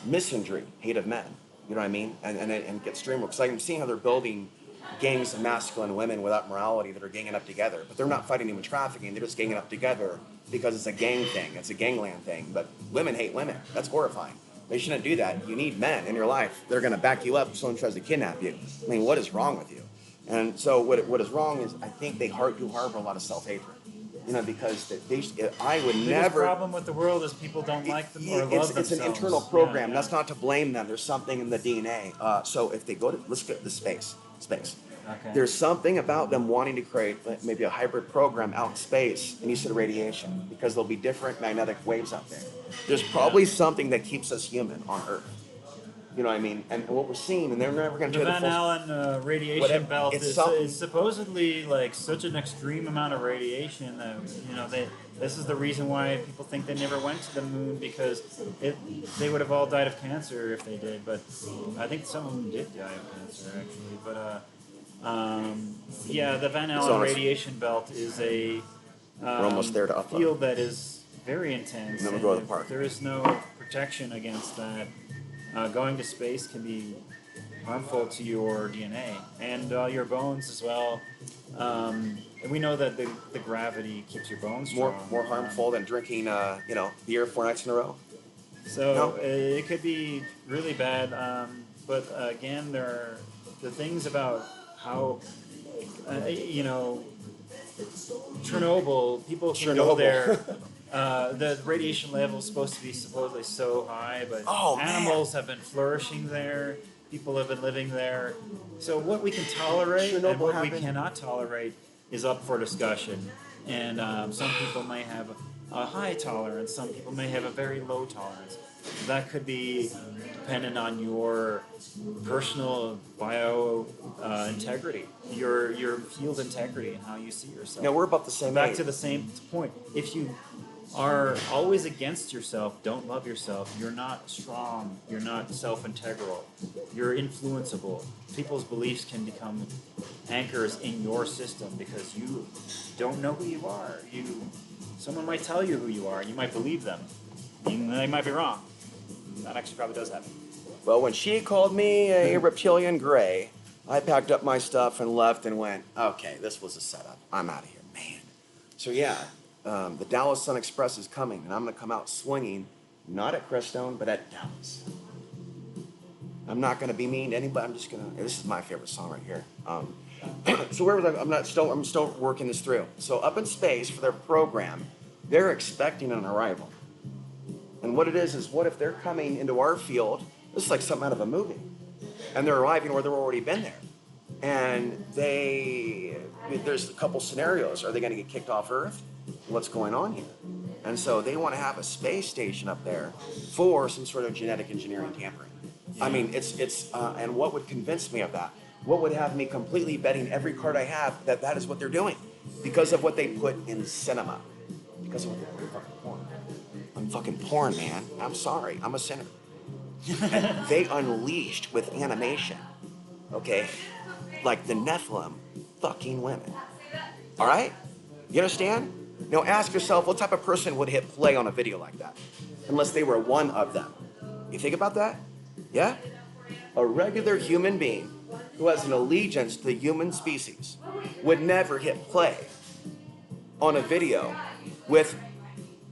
misandry, hate of men, you know what I mean? And get streamed. Because I'm seeing how they're building gangs of masculine women without morality that are ganging up together. But they're not fighting human trafficking. They're just ganging up together because it's a gang thing. It's a gangland thing. But women hate women. That's horrifying. They shouldn't do that. You need men in your life that are going to back you up if someone tries to kidnap you. I mean, what is wrong with you? And so what is wrong is I think they do harbor a lot of self-hatred. You know, because I would never. The problem with the world is people don't like them or love themselves. It's an internal program. Yeah. That's not to blame them. There's something in the DNA. So if they go to, let's get the space. Okay. There's something about them wanting to create maybe a hybrid program out in space, and you said radiation, because there'll be different magnetic waves out there. There's probably something that keeps us human on Earth. You know what I mean? And what we're seeing, and they're never going to do the Van Allen radiation belt is supposedly like such an extreme amount of radiation that, you know, this is the reason why people think they never went to the moon, because they would have all died of cancer if they did. But I think some of them did die of cancer, actually. But yeah, the Van Allen radiation belt is a we're almost there to upload. Field that is very intense. And then we'll go to the park. There is no protection against that. Going to space can be harmful to your DNA and your bones as well. And we know that the gravity keeps your bones strong. More harmful than drinking, beer 4 nights in a row. So it could be really bad. But again, there are the things about how, Chernobyl, people can go there. The radiation level is supposed to be supposedly so high, but animals have been flourishing there. People have been living there. So what we can tolerate and what we cannot tolerate is up for discussion. And some people may have a high tolerance. Some people may have a very low tolerance. That could be dependent on your personal bio integrity, your field integrity, and how you see yourself. Now we're about the same Back age. to the same point. If you are always against yourself, don't love yourself, you're not strong, you're not self-integral, you're influenceable. People's beliefs can become anchors in your system because you don't know who you are. Someone might tell you who you are, and you might believe them. And they might be wrong. That actually probably does happen. Well, when she called me a reptilian gray, I packed up my stuff and left and went, okay, this was a setup. I'm out of here, man. So yeah, the Dallas Sun Express is coming, and I'm going to come out swinging, not at Crestone, but at Dallas. I'm not going to be mean to anybody. I'm just going to. This is my favorite song right here. So where was I? I'm still working this through. So up in space for their program, they're expecting an arrival. And what it is what if they're coming into our field? This is like something out of a movie, and they're arriving or they've already been there, and there's a couple scenarios. Are they going to get kicked off Earth? What's going on here? And so they want to have a space station up there for some sort of genetic engineering tampering. Yeah. I mean, it's and what would convince me of that? What would have me completely betting every card I have that is what they're doing because of what they put in cinema, because of what they put in fucking porn. I'm fucking porn, man. I'm sorry. I'm a sinner. They unleashed with animation, okay, like the Nephilim fucking women. All right? You understand? Now ask yourself, what type of person would hit play on a video like that? Unless they were one of them. You think about that? Yeah? A regular human being who has an allegiance to the human species would never hit play on a video with,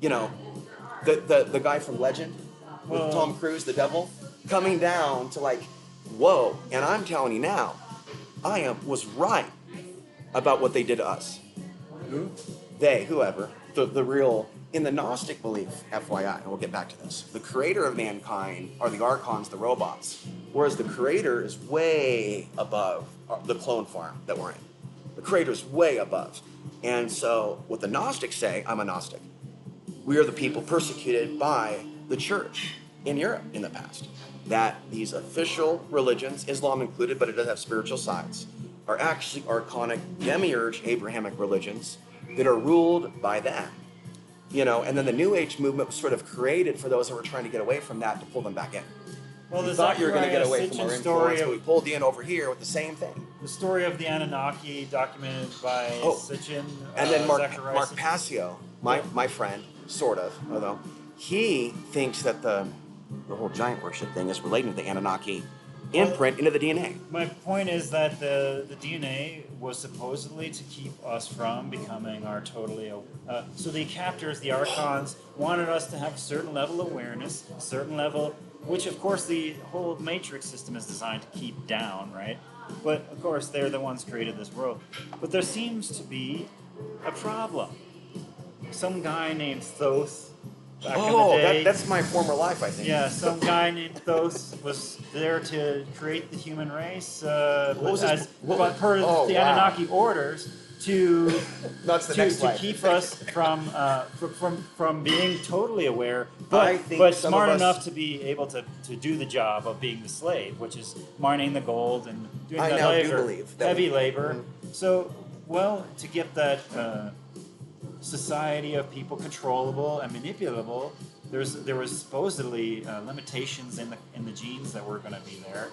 the guy from Legend, with Tom Cruise, the devil, coming down to like, whoa. And I'm telling you now, was right about what they did to us. Who? They, whoever, the real, in the Gnostic belief, FYI, and we'll get back to this, the creator of mankind are the archons, the robots, whereas the creator is way above the clone farm that we're in. The creator is way above. And so what the Gnostics say, I'm a Gnostic, we are the people persecuted by the church in Europe in the past. That these official religions, Islam included, but it does have spiritual sides, are actually archonic demiurge Abrahamic religions that are ruled by them. And then the New Age movement was sort of created for those that were trying to get away from that to pull them back in. Well, we thought you were going to get away from our influence, but we pulled you in over here with the same thing. The story of the Anunnaki, documented by Sitchin. And then Mark Passio, my friend, sort of, although he thinks that the whole giant worship thing is relating to the Anunnaki imprint into the DNA. My point is that the DNA was supposedly to keep us from becoming our totally... so the captors, the archons, wanted us to have a certain level of awareness, a certain level... Which, of course, the whole matrix system is designed to keep down, right? But, of course, they're the ones who created this world. But there seems to be a problem. Some guy named Thoth, back in the day... that's my former life, I think. Yeah, some guy named Thoth was there to create the human race, per the Anunnaki orders, to keep us from being totally aware, but smart enough to be able to do the job of being the slave, which is mining the gold and doing heavy labor. Mm-hmm. So, to get that society of people controllable and manipulable, there was supposedly limitations in the genes that were going to be there.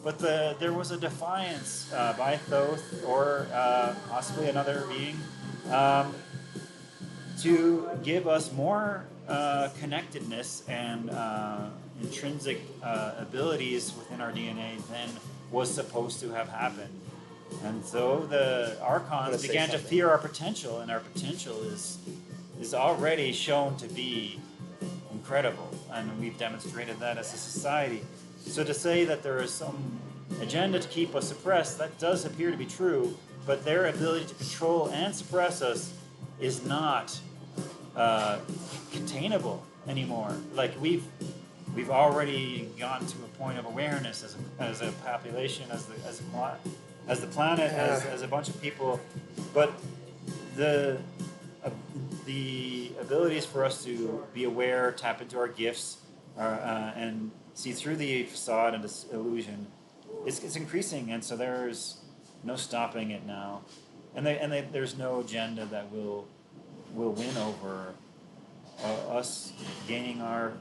But there was a defiance by Thoth or possibly another being to give us more connectedness and intrinsic abilities within our DNA than was supposed to have happened. And so the archons began to fear our potential, and our potential is already shown to be incredible, and we've demonstrated that as a society. So to say that there is some agenda to keep us suppressed, that does appear to be true, but their ability to control and suppress us is not containable anymore. Like we've already gone to a point of awareness as a population, as the planet, as a bunch of people, but the abilities for us to be aware, tap into our gifts, and see through the facade and this illusion, it's increasing, and so there's no stopping it now, and there's no agenda that will win over us gaining our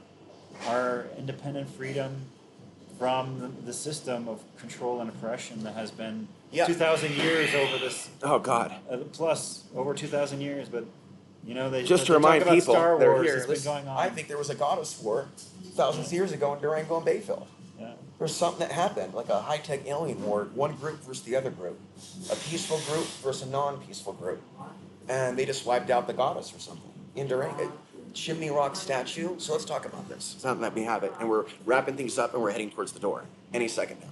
independent freedom from the system of control and oppression that has been 2,000 years over this. Oh God. Plus over 2,000 years, but they just to they remind talk about people, Star they're Wars. here. It's been going on. I think there was a goddess war thousands of years ago in Durango and Bayfield. Yeah. There's something that happened, like a high-tech alien war, one group versus the other group, a peaceful group versus a non-peaceful group, and they just wiped out the goddess or something in Durango. Chimney Rock statue. So let's talk about this. It's not that we have it, and we're wrapping things up, and we're heading towards the door any second now.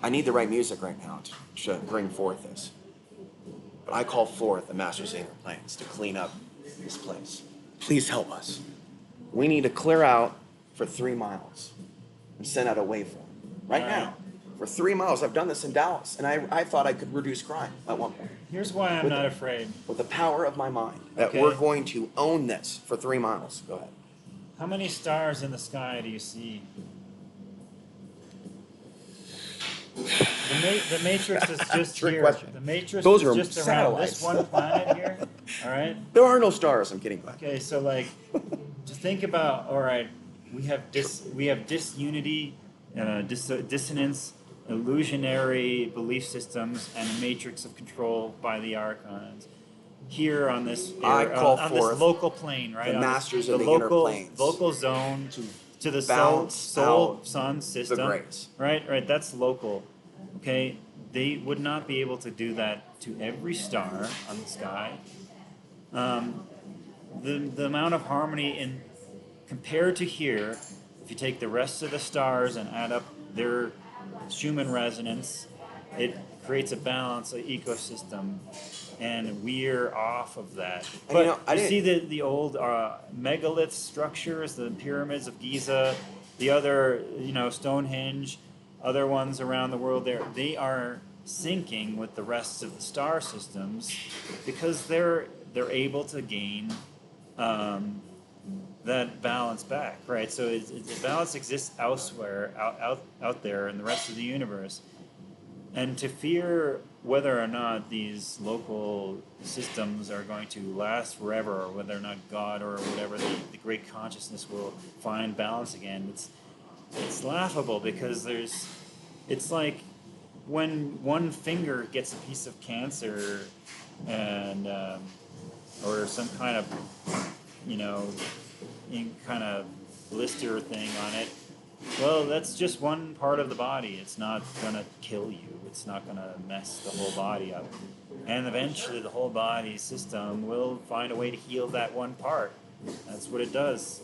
I need the right music right now to bring forth this. But I call forth the Masters of Inner Planes to clean up this place. Please help us. We need to clear out for 3 miles and send out a waveform right now. For 3 miles. I've done this in Dallas, and I thought I could reduce crime at one point. Here's why I'm not afraid. With the power of my mind, that we're going to own this for 3 miles. Go ahead. How many stars in the sky do you see? The Matrix is just Trick here. question. The Matrix Those is are just around satellites. this one planet here. All right. There are no stars. I'm kidding. Okay, so to think about. All right, we have disunity, dissonance, illusionary belief systems, and a matrix of control by the archons. Here on this, on this local plane, right? The masters of the inner planes. Local zone to the balance soul sun system. the grace. Right. That's local. Okay, they would not be able to do that to every star on the sky. The amount of harmony compared to here, if you take the rest of the stars and add up their Schumann resonance, it creates a balance, an ecosystem, and we're off of that. But you see the old megalith structures, the pyramids of Giza, the other, Stonehenge, other ones around the world. They are syncing with the rest of the star systems because they're able to gain that balance back, right? So the balance exists elsewhere, out there in the rest of the universe. And to fear whether or not these local systems are going to last forever, or whether or not God or whatever the great consciousness will find balance again, it's laughable because it's like when one finger gets a piece of cancer and or some kind of kind of blister thing on it. Well, that's just one part of the body. It's not going to kill you. It's not going to mess the whole body up. And eventually the whole body system will find a way to heal that one part. That's what it does.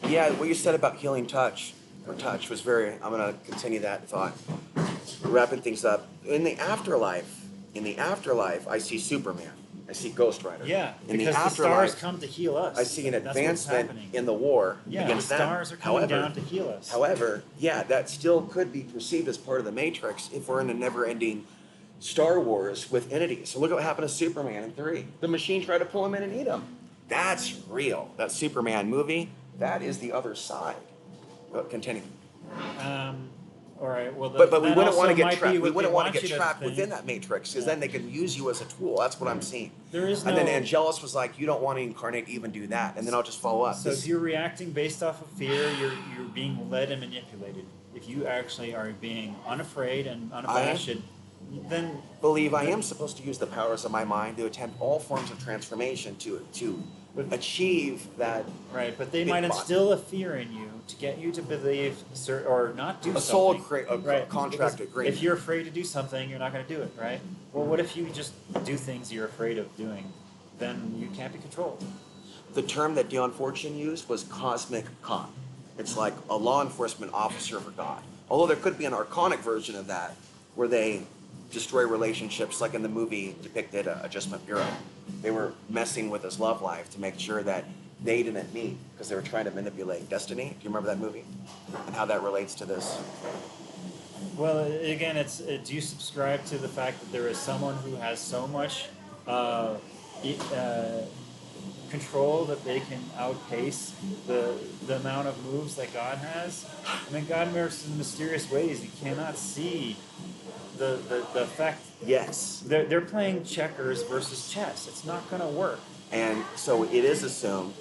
Yeah, what you said about healing touch was I'm going to continue that thought. Wrapping things up. In the afterlife, I see Superman. I see Ghost Rider. Yeah, in because the stars come to heal us. I see an advancement in the war against them. The stars are coming down to heal us. However, that still could be perceived as part of the Matrix if we're in a never-ending Star Wars with entities. So look at what happened to Superman in 3. The machine tried to pull him in and eat him. That's real. That Superman movie, that is the other side. But continue. All right. Well, but we wouldn't want to get trapped. We wouldn't want to get trapped within that matrix because then they can use you as a tool. That's what I'm seeing. And then Angelus was like, "You don't want to incarnate, even do that." And then I'll just follow up. So if you're reacting based off of fear, you're being led and manipulated. If you actually are being unafraid and unabashed, then I am supposed to use the powers of my mind to attempt all forms of transformation to achieve that. Right, but they might instill a fear in you to get you to believe or not do something. A contract agreement. If you're afraid to do something, you're not going to do it, right? Well, what if you just do things you're afraid of doing? Then you can't be controlled. The term that Dion Fortune used was cosmic cop. It's like a law enforcement officer for God. Although there could be an archonic version of that where they destroy relationships, like in the movie depicted Adjustment Bureau. They were messing with his love life to make sure that they didn't meet because they were trying to manipulate destiny. Do you remember that movie? And how that relates to this? Well, again, do you subscribe to the fact that there is someone who has so much control that they can outpace the amount of moves that God has? I mean, God works in mysterious ways. You cannot see the effect. Yes. They're playing checkers versus chess. It's not going to work. And so it is assumed,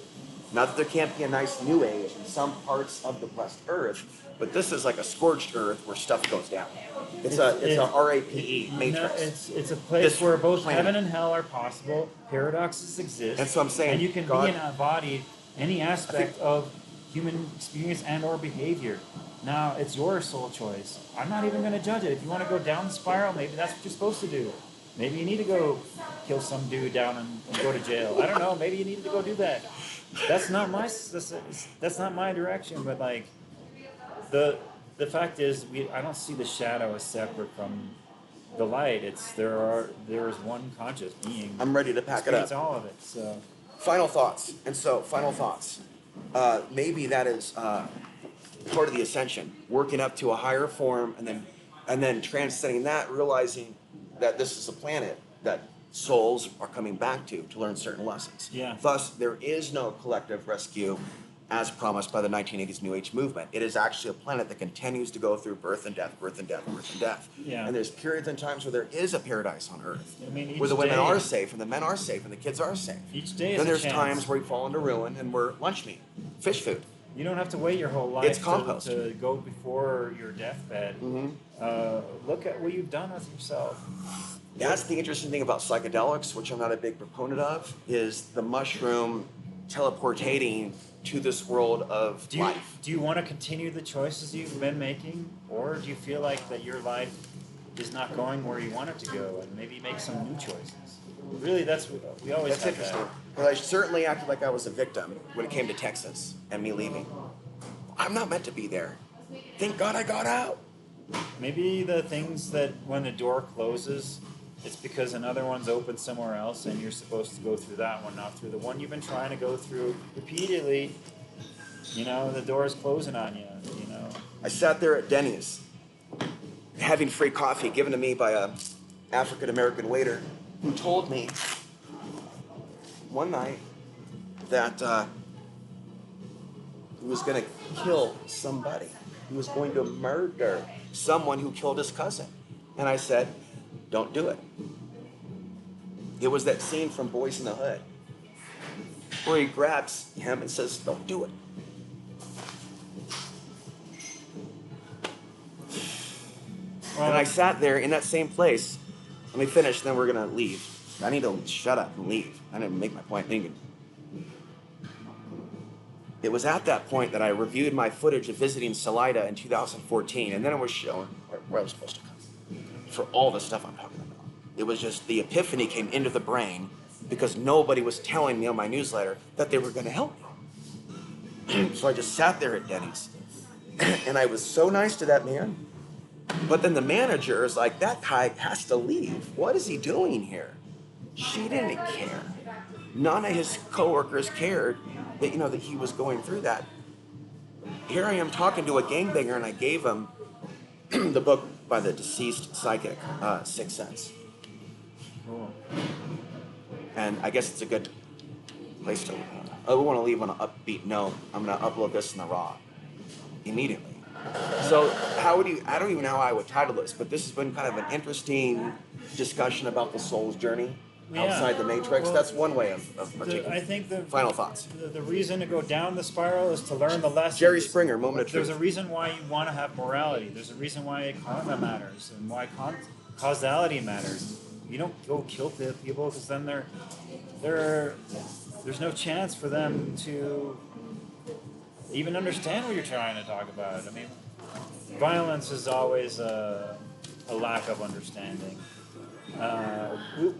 not that there can't be a nice new age in some parts of the blessed earth, but this is like a scorched earth where stuff goes down. It's a RAPE matrix. It's a place This where both planet. heaven and hell are possible. Paradoxes exist. And so I'm saying, and you can God- be embodied any aspect of human experience and or behavior. Now it's your soul choice. I'm not even going to judge it. If you want to go down the spiral, maybe that's what you're supposed to do. Maybe you need to go kill some dude down and go to jail. I don't know. Maybe you need to go do that. That's not my direction. But like the fact is, I don't see the shadow as separate from the light. There is one conscious being. I'm ready to pack it up. It's all of it. So Final thoughts. And so, final thoughts. Maybe that is part of the ascension, working up to a higher form, and then transcending that, realizing that this is a planet that souls are coming back to learn certain lessons. Yeah. Thus, there is no collective rescue as promised by the 1980s New Age movement. It is actually a planet that continues to go through birth and death, birth and death, birth and death. Yeah. And there's periods and times where there is a paradise on Earth, I mean, where the each women day- are safe and the men are safe and the kids are safe. each day is Then a there's chance. times where we fall into ruin and we're lunch meat, fish food. You don't have to wait your whole life It's compost. to go before your deathbed. Look at what you've done with yourself. That's the interesting thing about psychedelics, which I'm not a big proponent of, is the mushroom teleportating to this world of life. Do you want to continue the choices you've been making, or do you feel like that your life is not going where you want it to go, and maybe make some new choices? Really, we always That's have interesting. that. Because I certainly acted like I was a victim when it came to Texas and me leaving. I'm not meant to be there. Thank God I got out. Maybe the things that when the door closes, it's because another one's open somewhere else, and you're supposed to go through that one, not through the one you've been trying to go through repeatedly. You know, the door is closing on you. You know. I sat there at Denny's, having free coffee given to me by a African American waiter who told me one night that he was going to kill somebody. He was going to murder someone who killed his cousin. And I said, don't do it. It was that scene from Boys in the Hood where he grabs him and says, don't do it. And I sat there in that same place. Let me finish, then we're going to leave. I need to shut up and leave. I didn't make my point thinking. It was at that point that I reviewed my footage of visiting Salida in 2014, and then it was shown where I was supposed to come for all the stuff I'm talking about. It was just the epiphany came into the brain because nobody was telling me on my newsletter that they were going to help me. So I just sat there at Denny's, and I was so nice to that man. But then the manager is like, that guy has to leave. What is he doing here? She didn't care. None of his coworkers cared that, that he was going through that. Here I am talking to a gangbanger, and I gave him the book by the deceased psychic, Sixth Sense. Cool. And I guess it's a good place to. I want to leave on an upbeat note. I'm going to upload this in the raw immediately. So I don't even know how I would title this, but this has been kind of an interesting discussion about the soul's journey outside the matrix. Well, that's one way of I think the final thoughts. The reason to go down the spiral is to learn the lessons. Jerry Springer, Moment of Truth. There's a reason why you want to have morality. There's a reason why karma matters and why causality matters. You don't go kill people because then there's no chance for them to even understand what you're trying to talk about. I mean, violence is always a lack of understanding.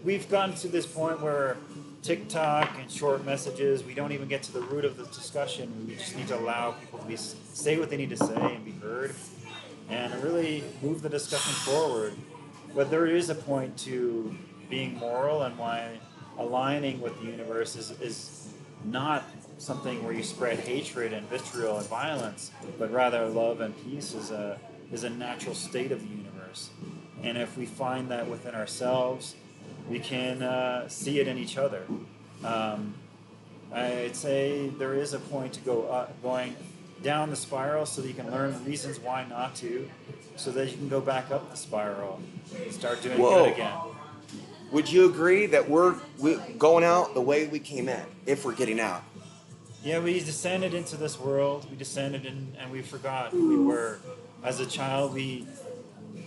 We've gotten to this point where TikTok and short messages, we don't even get to the root of the discussion. We just need to allow people to say what they need to say and be heard and really move the discussion forward. But there is a point to being moral, and why aligning with the universe is not something where you spread hatred and vitriol and violence, but rather love and peace is a natural state of the universe. And if we find that within ourselves, we can see it in each other. I'd say there is a point to going down the spiral so that you can learn the reasons why not to, so that you can go back up the spiral and start doing good again. Would you agree that we're going out the way we came in, if we're getting out? Yeah, we descended into this world. We descended in, and we forgot who we were. As a child, we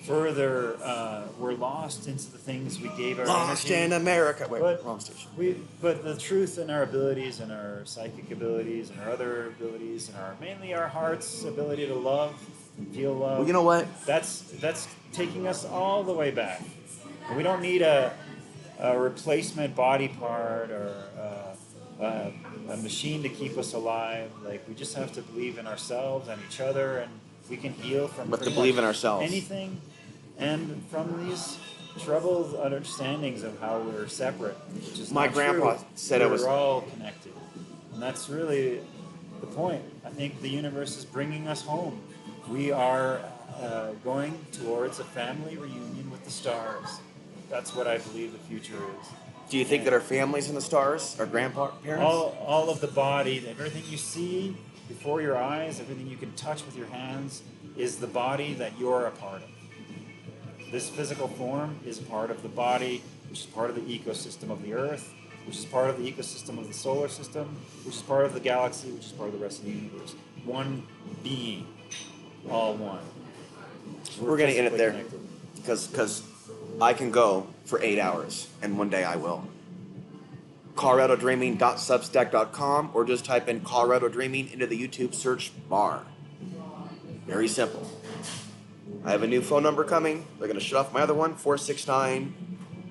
further were lost into the things we gave our Lost energy. in America. Wait, But wrong station. but the truth in our abilities and our psychic abilities and our other abilities and mainly our heart's ability to love, feel love. Well, you know what? That's taking us all the way back. And we don't need a replacement body part or a machine to keep us alive. Like, we just have to believe in ourselves and each other, and we can heal from. We have to believe in ourselves. Anything, and from these troubled understandings of how we're separate, which is My not grandpa true. said we're all connected, and that's really the point. I think the universe is bringing us home. We are going towards a family reunion with the stars. That's what I believe the future is. Do you think that our family's in the stars? Our grandparents? All of the body, everything you see before your eyes, everything you can touch with your hands, is the body that you're a part of. This physical form is part of the body, which is part of the ecosystem of the Earth, which is part of the ecosystem of the solar system, which is part of the galaxy, which is part of the rest of the universe. One being, all one. We're going to end it there connected. because I can go for 8 hours, and one day I will. ColoradoDreaming.substack.com, or just type in Colorado Dreaming into the YouTube search bar. Very simple. I have a new phone number coming. They're going to shut off my other one, 469.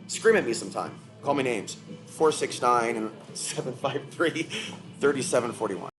Scream at me sometime. Call me names. 469 and 753 3741.